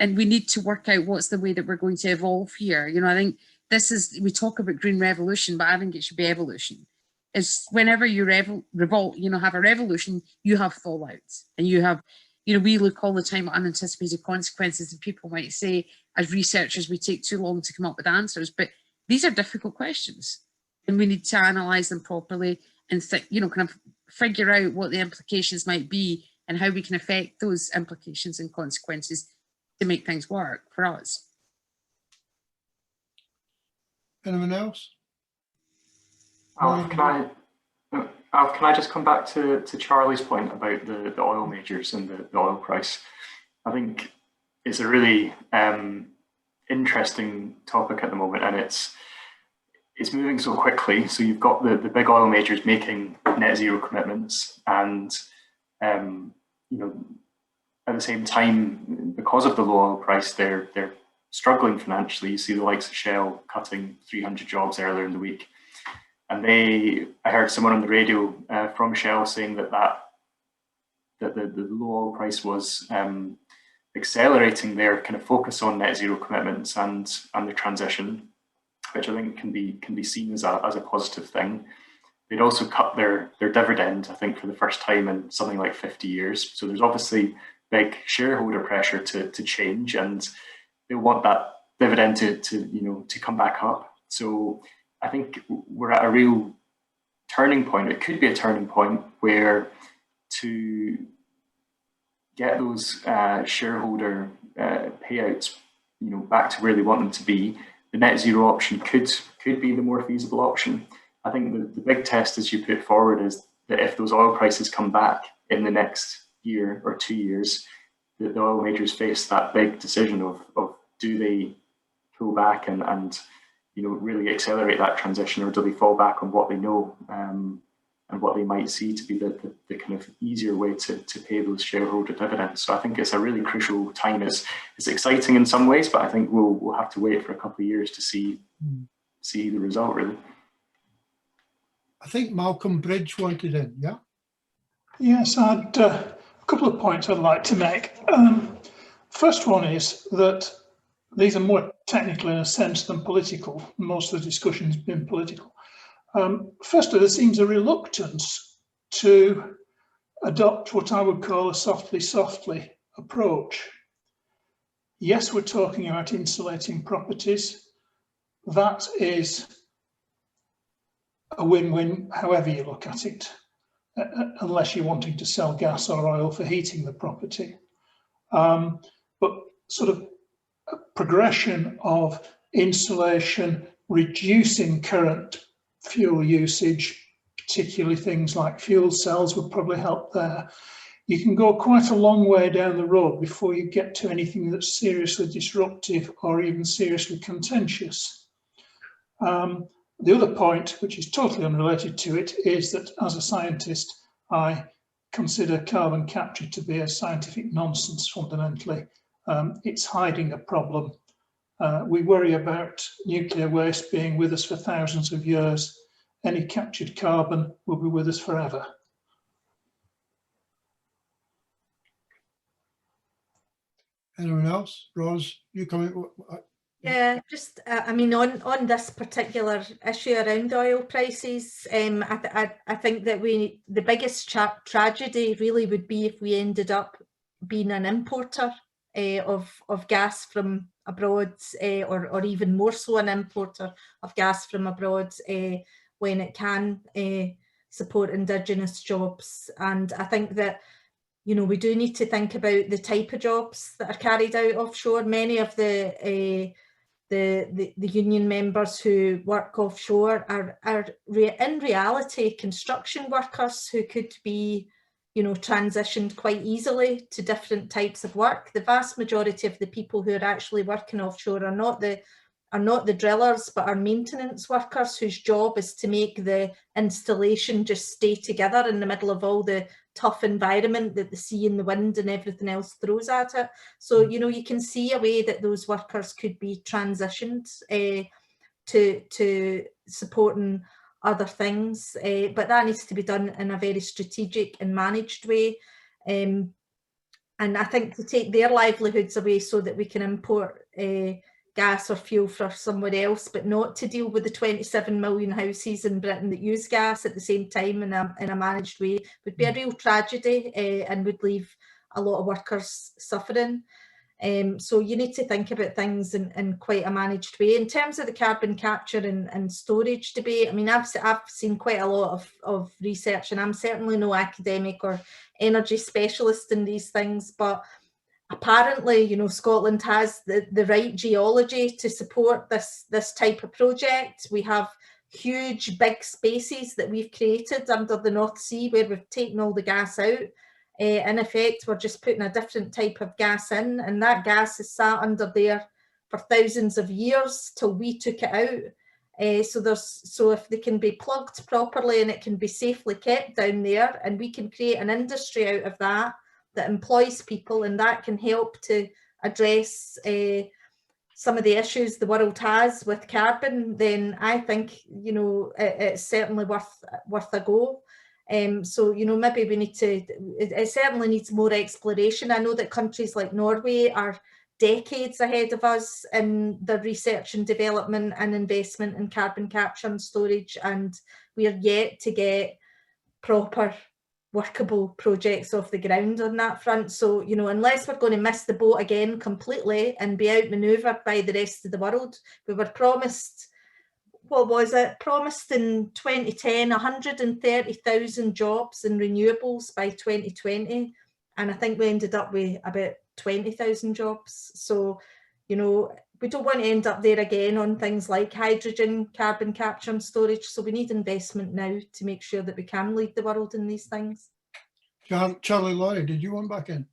And we need to work out what's the way that we're going to evolve here. You know, I think this is, we talk about green revolution, but I think it should be evolution. Is whenever you revolt, you know, have a revolution, you have fallout, and you have, you know, we look all the time at unanticipated consequences, and people might say, as researchers, we take too long to come up with answers, but these are difficult questions, and we need to analyse them properly and you know, kind of figure out what the implications might be and how we can affect those implications and consequences to make things work for us. Anyone else? Can I just come back to Charlie's point about the oil majors and the oil price? I think it's a really interesting topic at the moment, and it's moving so quickly. So you've got the big oil majors making net zero commitments, and you know, at the same time, because of the low oil price, they're struggling financially. You see the likes of Shell cutting 300 jobs earlier in the week, and I heard someone on the radio from Shell saying that the low oil price was accelerating their kind of focus on net zero commitments and the transition, which I think can be seen as a positive thing. They'd also cut their dividend, I think, for the first time in something like 50 years. So there's obviously big shareholder pressure to change, and they want that dividend to come back up. So I think we're at a real turning point. It could be a turning point where to get those shareholder payouts, you know, back to where they want them to be, the net zero option could be the more feasible option. I think the big test, as you put forward, is that if those oil prices come back in the next year or 2 years, the oil majors face that big decision of do they pull back and you know, really accelerate that transition, or do they fall back on what they know and what they might see to be the kind of easier way to pay those shareholder dividends. So I think it's a really crucial time. It's exciting in some ways, but I think we'll have to wait for a couple of years to see the result, really. I think Malcolm Bridge wanted in, yeah? Yes, I'd a couple of points I'd like to make. First one is that these are more technical in a sense than political. Most of the discussion's been political. Firstly, there seems a reluctance to adopt what I would call a softly approach. Yes, we're talking about insulating properties. That is a win-win, however you look at it, unless you're wanting to sell gas or oil for heating the property. But sort of a progression of insulation, reducing current fuel usage, particularly things like fuel cells, would probably help there. You can go quite a long way down the road before you get to anything that's seriously disruptive or even seriously contentious. The other point, which is totally unrelated to it, is that as a scientist, I consider carbon capture to be a scientific nonsense fundamentally. It's hiding a problem. We worry about nuclear waste being with us for thousands of years. Any captured carbon will be with us forever. Anyone else? Ros, you coming? Yeah, just I mean, on this particular issue around oil prices, I think that the biggest tragedy really would be if we ended up being an importer of gas from abroad, or even more so an importer of gas from abroad when it can support Indigenous jobs. And I think that, you know, we do need to think about the type of jobs that are carried out offshore. Many of the union members who work offshore are in reality construction workers who could be, you know, transitioned quite easily to different types of work. The vast majority of the people who are actually working offshore are not the drillers, but are maintenance workers whose job is to make the installation just stay together in the middle of all the tough environment that the sea and the wind and everything else throws at it. So, you know, you can see a way that those workers could be transitioned to supporting other things, but that needs to be done in a very strategic and managed way. And I think to take their livelihoods away so that we can import gas or fuel for someone else, but not to deal with the 27 million houses in Britain that use gas at the same time in a managed way, would be a real tragedy and would leave a lot of workers suffering. So you need to think about things in quite a managed way. In terms of the carbon capture and storage debate, I mean, I've seen quite a lot of research, and I'm certainly no academic or energy specialist in these things, but apparently, you know, Scotland has the right geology to support this type of project. We have huge big spaces that we've created under the North Sea where we've taken all the gas out. In effect, we're just putting a different type of gas in, and that gas is sat under there for thousands of years till we took it out. So if they can be plugged properly and it can be safely kept down there, and we can create an industry out of that employs people, and that can help to address some of the issues the world has with carbon, then I think, you know, it's certainly worth a go. So, you know, maybe we need to, it certainly needs more exploration. I know that countries like Norway are decades ahead of us in the research and development and investment in carbon capture and storage, and we are yet to get proper workable projects off the ground on that front. So, you know, unless we're going to miss the boat again completely and be outmanoeuvred by the rest of the world, we were promised, what was it? Promised in 2010, 130,000 jobs in renewables by 2020. And I think we ended up with about 20,000 jobs. So, you know, we don't want to end up there again on things like hydrogen, carbon capture and storage. So we need investment now to make sure that we can lead the world in these things. Charlie Laurie, did you want back in?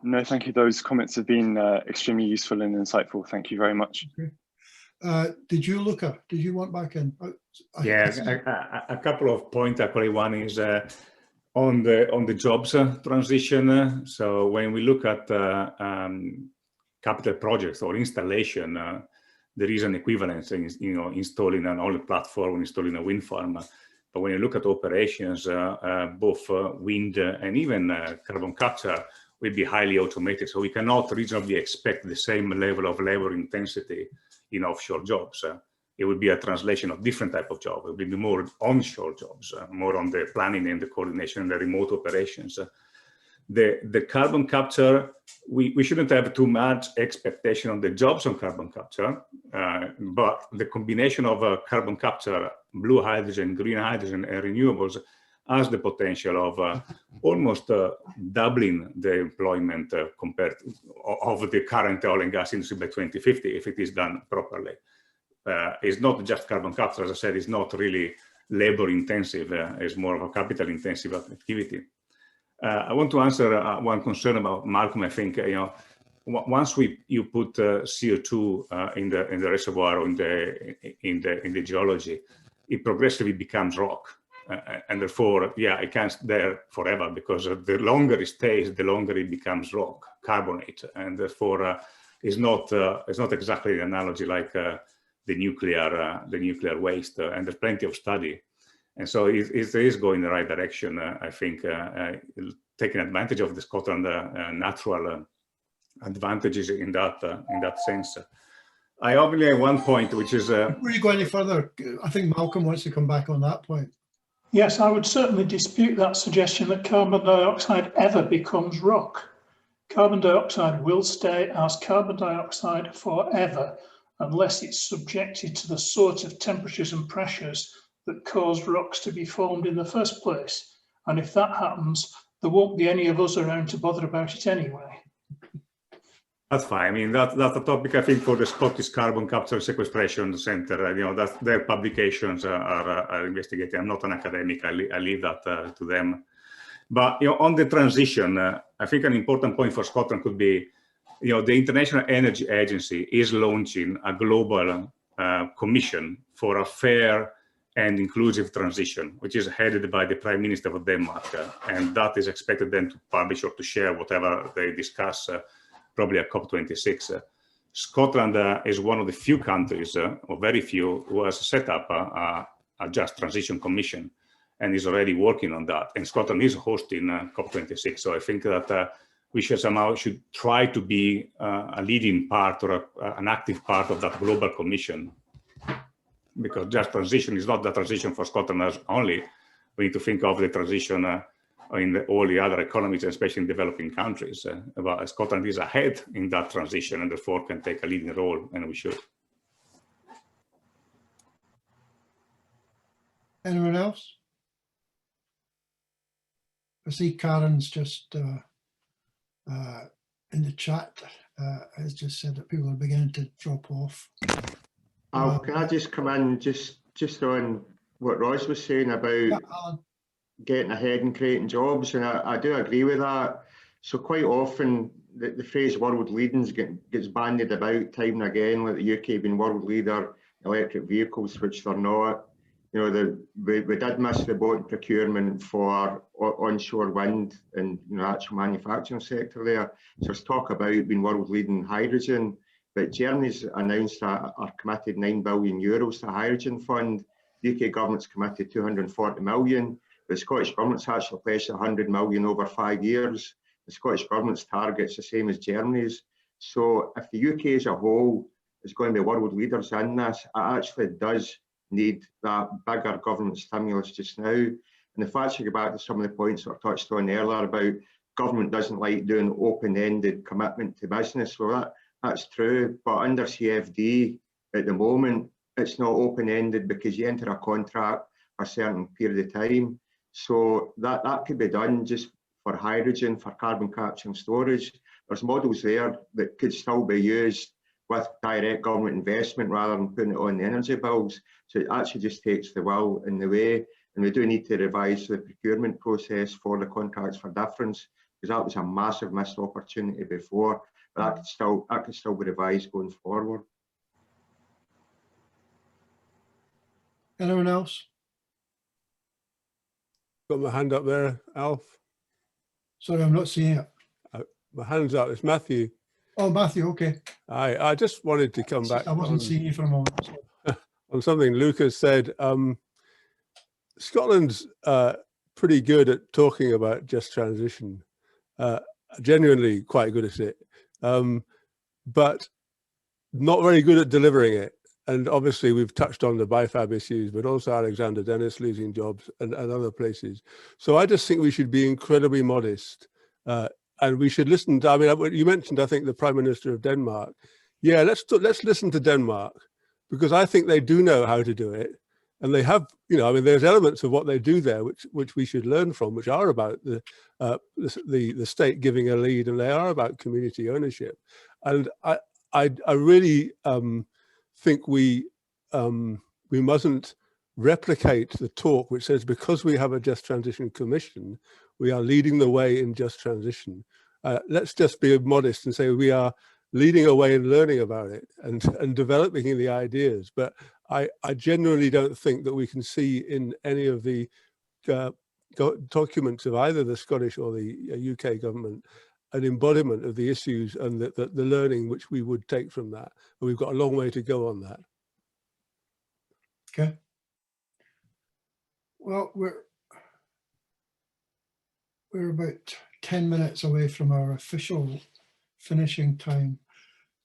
No, thank you. Those comments have been extremely useful and insightful. Thank you very much. Okay. Did you, Luca? Did you want back in? Yeah, a couple of points. Actually, one is on the jobs transition. So when we look at capital projects or installation, there is an equivalence in, you know, installing an oil platform, installing a wind farm. But when you look at operations, both wind and even carbon capture will be highly automated. So we cannot reasonably expect the same level of labor intensity in offshore jobs. It would be a translation of different type of job. It would be more onshore jobs, more on the planning and the coordination and the remote operations. The carbon capture, we shouldn't have too much expectation on the jobs on carbon capture, but the combination of carbon capture, blue hydrogen, green hydrogen, and renewables has the potential of almost doubling the employment compared of the current oil and gas industry by 2050 if it is done properly. It's not just carbon capture, as I said, it's not really labor intensive, it's more of a capital intensive activity. I want to answer one concern about Malcolm. I think, you know, once you put CO2 in the reservoir or in the geology, it progressively becomes rock. and therefore, yeah, it can't stay there forever, because the longer it stays, the longer it becomes rock, carbonate, and therefore it's not exactly the analogy like the nuclear waste, and there's plenty of study. And so it is going in the right direction, I think, taking advantage of the Scotland natural advantages in that sense. I only have one point, which is... Before you go any further, I think Malcolm wants to come back on that point. Yes, I would certainly dispute that suggestion that carbon dioxide ever becomes rock. Carbon dioxide will stay as carbon dioxide forever, unless it's subjected to the sort of temperatures and pressures that caused rocks to be formed in the first place. And if that happens, there won't be any of us around to bother about it anyway. That's fine. I mean, that's a topic, I think, for the Scottish Carbon Capture Sequestration Centre. You know, that's their publications are investigating. I'm not an academic. I leave that to them. But, you know, on the transition, I think an important point for Scotland could be, you know, the International Energy Agency is launching a global commission for a fair and inclusive transition, which is headed by the Prime Minister of Denmark. And that is expected then to publish or to share whatever they discuss, probably at COP26. Scotland is one of the few countries, or very few, who has set up a Just Transition Commission and is already working on that. And Scotland is hosting COP26. So I think that we should try to be a leading part or an active part of that global commission, because Just Transition is not the transition for Scotland as only. We need to think of the transition in all the other economies, especially in developing countries. But Scotland is ahead in that transition and therefore can take a leading role, and we should. Anyone else? I see Karen's just in the chat has just said that people are beginning to drop off. Can I just come in just on what Ross was saying about getting ahead and creating jobs, and I do agree with that. So quite often the phrase world leading gets bandied about time and again, like the UK being world leader in electric vehicles, which they're not. You know, we did miss the boat procurement for onshore wind and, you know, actual manufacturing sector there. So there's talk about being world leading hydrogen, but Germany's announced that are committed €9 billion to the hydrogen fund. The UK government's committed 240 million. The Scottish government's actually pledged 100 million over 5 years. The Scottish government's target's the same as Germany's. So if the UK as a whole is going to be world leaders in this, it actually does need that bigger government stimulus just now. And the fact you go back to some of the points that were touched on earlier about government doesn't like doing open-ended commitment to business. Well, that's true, but under CFD at the moment, it's not open-ended because you enter a contract for a certain period of time. So that could be done just for hydrogen, for carbon capture and storage. There's models there that could still be used with direct government investment rather than putting it on the energy bills. So it actually just takes the will and the way. And we do need to revise the procurement process for the contracts for difference, because that was a massive missed opportunity before. But that could still be revised going forward. Anyone else? Got my hand up there, Alf. Sorry, I'm not seeing it. My hand's up. It's Matthew. Oh, Matthew, okay. I just wanted to come back. I wasn't seeing you for a moment. On something Lucas said. Scotland's pretty good at talking about just transition, genuinely quite good at it, but not very good at delivering it. And obviously we've touched on the BIFAB issues, but also Alexander Dennis losing jobs and other places. So I just think we should be incredibly modest, and we should listen to, I mean, you mentioned, I think, the Prime Minister of Denmark. Yeah, let's listen to Denmark, because I think they do know how to do it. And they have, you know, I mean, there's elements of what they do there which we should learn from, which are about the state giving a lead, and they are about community ownership. And I really think we mustn't replicate the talk which says because we have a Just Transition Commission, we are leading the way in just transition. Let's just be modest and say we are leading a way and learning about it and developing the ideas. But I genuinely don't think that we can see in any of the documents of either the Scottish or the UK government an embodiment of the issues and the learning which we would take from that. And we've got a long way to go on that. Okay. Well, we're about 10 minutes away from our official finishing time.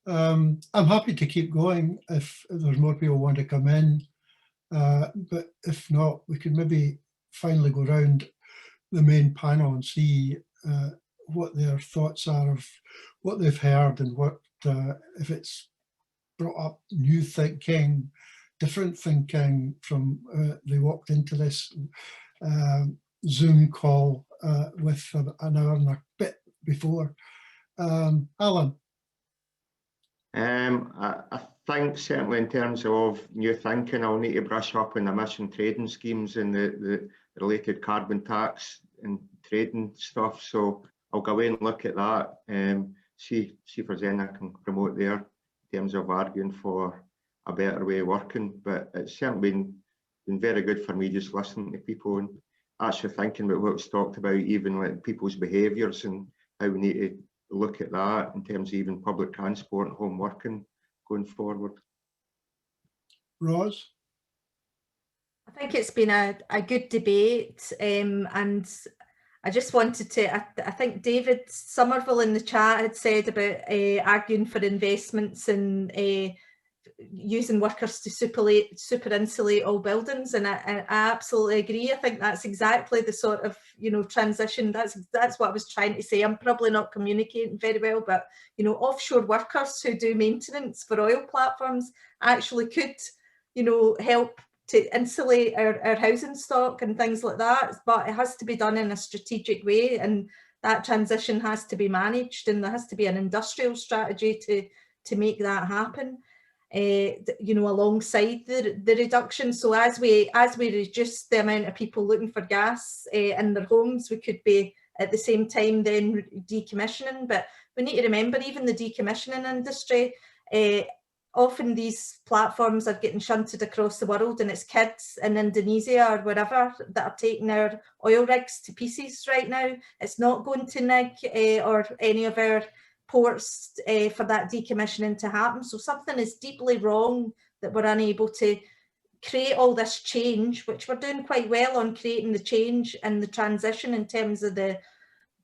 I'm happy to keep going if there's more people want to come in, but if not, we could maybe finally go around the main panel and see what their thoughts are of what they've heard and what if it's brought up new thinking, different thinking from they walked into this Zoom call with an hour and a bit before. Alan. I think certainly in terms of new thinking, I'll need to brush up on emission trading schemes and the related carbon tax and trading stuff. So I'll go away and look at that and see if there's anything I can promote there in terms of arguing for a better way of working. But it's certainly been very good for me just listening to people and actually thinking about what was talked about, even like people's behaviours and how we need to look at that in terms of even public transport and home working going forward. Ros? I think it's been a good debate, and I just wanted to, I think David Somerville in the chat had said about arguing for investments and using workers to super insulate all buildings, and I absolutely agree. I think that's exactly the sort of, you know, transition. That's what I was trying to say. I'm probably not communicating very well, but you know, offshore workers who do maintenance for oil platforms actually could, you know, help to insulate our housing stock and things like that. But it has to be done in a strategic way, and that transition has to be managed, and there has to be an industrial strategy to make that happen. You know, alongside the reduction. So as we reduce the amount of people looking for gas in their homes, we could be at the same time then decommissioning. But we need to remember, even the decommissioning industry, often these platforms are getting shunted across the world, and it's kids in Indonesia or wherever that are taking our oil rigs to pieces right now. It's not going to NIG or any of our ports for that decommissioning to happen. So something is deeply wrong that we're unable to create all this change, which we're doing quite well on creating the change and the transition in terms of the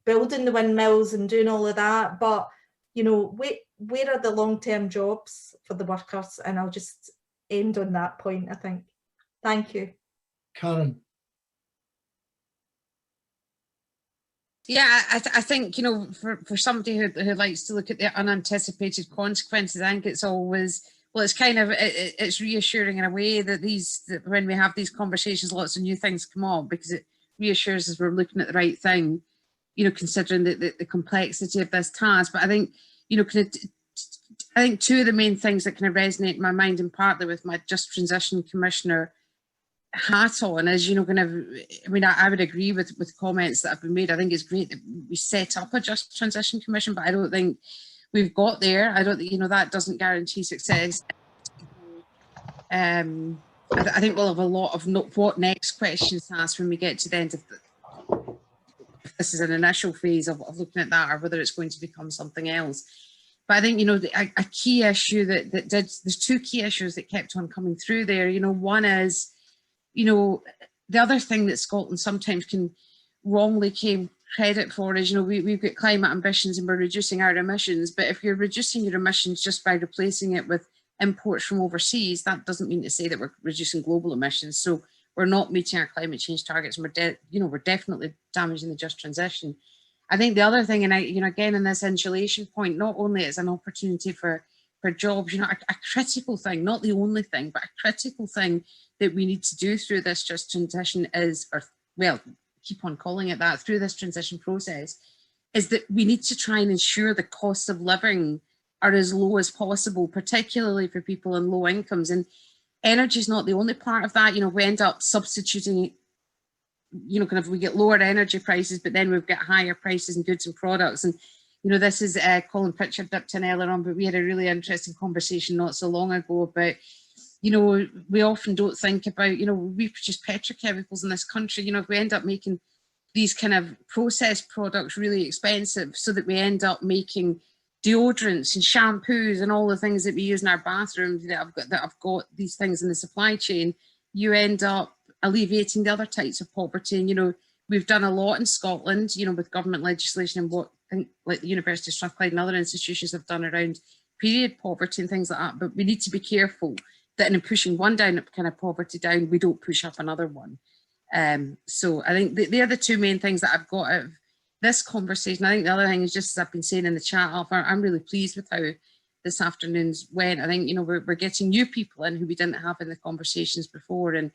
building the windmills and doing all of that. But, you know, where are the long-term jobs for the workers? And I'll just end on that point, I think. Thank you. Karen. Yeah, I think, you know, for somebody who likes to look at the unanticipated consequences, I think it's always, well, it's kind of, it's reassuring in a way that that when we have these conversations, lots of new things come up, because it reassures us we're looking at the right thing, you know, considering the complexity of this task. But I think, you know, I think two of the main things that kind of resonate in my mind, and partly with my Just Transition Commissioner hat on, is, you know, kind of, I mean, I would agree with comments that have been made. I think it's great that we set up a Just Transition Commission, but I don't think we've got there. I don't think, you know, that doesn't guarantee success. I think we'll have a lot of what next questions to ask when we get to the end of if this is an initial phase of looking at that, or whether it's going to become something else. But I think, you know, a key issue there's two key issues that kept on coming through there. You know, one is, you know, the other thing that Scotland sometimes can wrongly claim credit for is, you know, we've got climate ambitions and we're reducing our emissions, but if you're reducing your emissions just by replacing it with imports from overseas, that doesn't mean to say that we're reducing global emissions. So we're not meeting our climate change targets, and we're definitely damaging the just transition. I think the other thing, and you know, again, in this insulation point, not only is an opportunity for jobs, you know, a critical thing, not the only thing, but a critical thing that we need to do through this just transition is, or well, keep on calling it that, through this transition process, is that we need to try and ensure the costs of living are as low as possible, particularly for people in low incomes. And energy is not the only part of that. You know, we end up substituting, you know, kind of, we get lower energy prices, but then we've got higher prices in goods and products. And, you know, this is Colin Pritchard dipped in earlier on, but we had a really interesting conversation not so long ago about you know, we often don't think about, you know, we produce petrochemicals in this country, you know, if we end up making these kind of processed products really expensive so that we end up making deodorants and shampoos and all the things that we use in our bathrooms that have got these things in the supply chain, you end up alleviating the other types of poverty. And, you know, we've done a lot in Scotland, you know, with government legislation and what like the University of Strathclyde and other institutions have done around period poverty and things like that. But we need to be careful that in pushing one kind of poverty down, we don't push up another one. So I think they are the two main things that I've got out of this conversation. I think the other thing is, just as I've been saying in the chat, Alpha, I'm really pleased with how this afternoon's went. I think, you know, we're getting new people in who we didn't have in the conversations before, and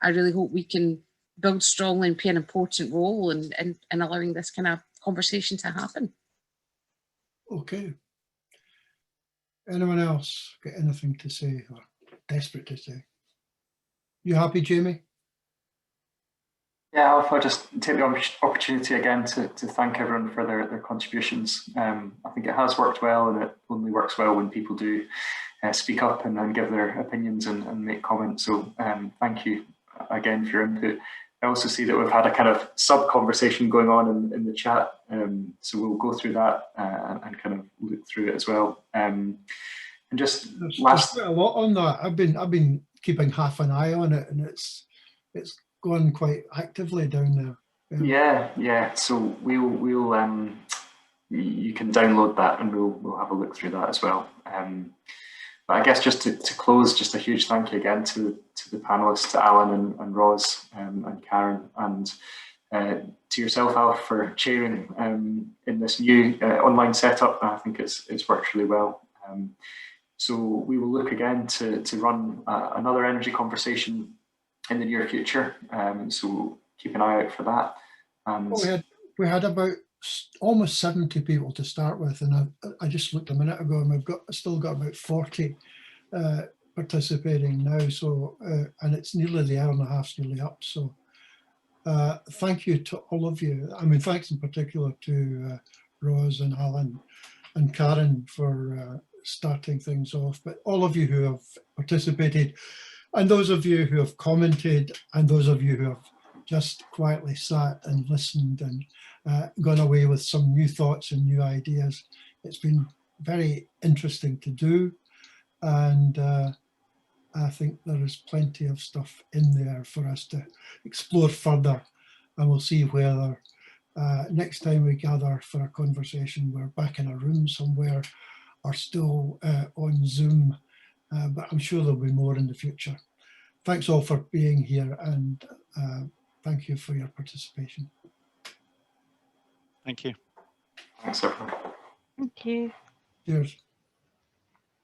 I really hope we can build strongly and play an important role in allowing this kind of conversation to happen. Okay. Anyone else got anything to say or desperate to say? You happy, Jamie? Yeah, I'll just take the opportunity again to thank everyone for their contributions. I think it has worked well, and it only works well when people do speak up and give their opinions and make comments. So thank you again for your input. I also see that we've had a kind of sub-conversation going on in the chat, so we'll go through that and kind of look through it as well. And just There's last, quite a lot on that. I've been keeping half an eye on it, and it's going quite actively down there. Yeah. So we'll you can download that, and we'll have a look through that as well. But I guess just to close, just a huge thank you again to the panelists, to Alan and Ros and Karen, and to yourself, Alf, for chairing in this new online setup. I think it's worked really well. So we will look again to run another energy conversation in the near future. So keep an eye out for that. And we had about almost 70 people to start with, and I just looked a minute ago, and I've still got about 40 participating now. So and it's nearly the hour and a half's nearly up. So thank you to all of you. I mean, thanks in particular to Ros and Alan and Karen for starting things off, but all of you who have participated, and those of you who have commented, and those of you who have just quietly sat and listened and gone away with some new thoughts and new ideas. It's been very interesting to do, and I think there is plenty of stuff in there for us to explore further, and we'll see whether next time we gather for a conversation we're back in a room somewhere or still on Zoom, but I'm sure there'll be more in the future. Thanks all for being here, and thank you for your participation. Thank you. thanks, everyone. Thank you. Cheers.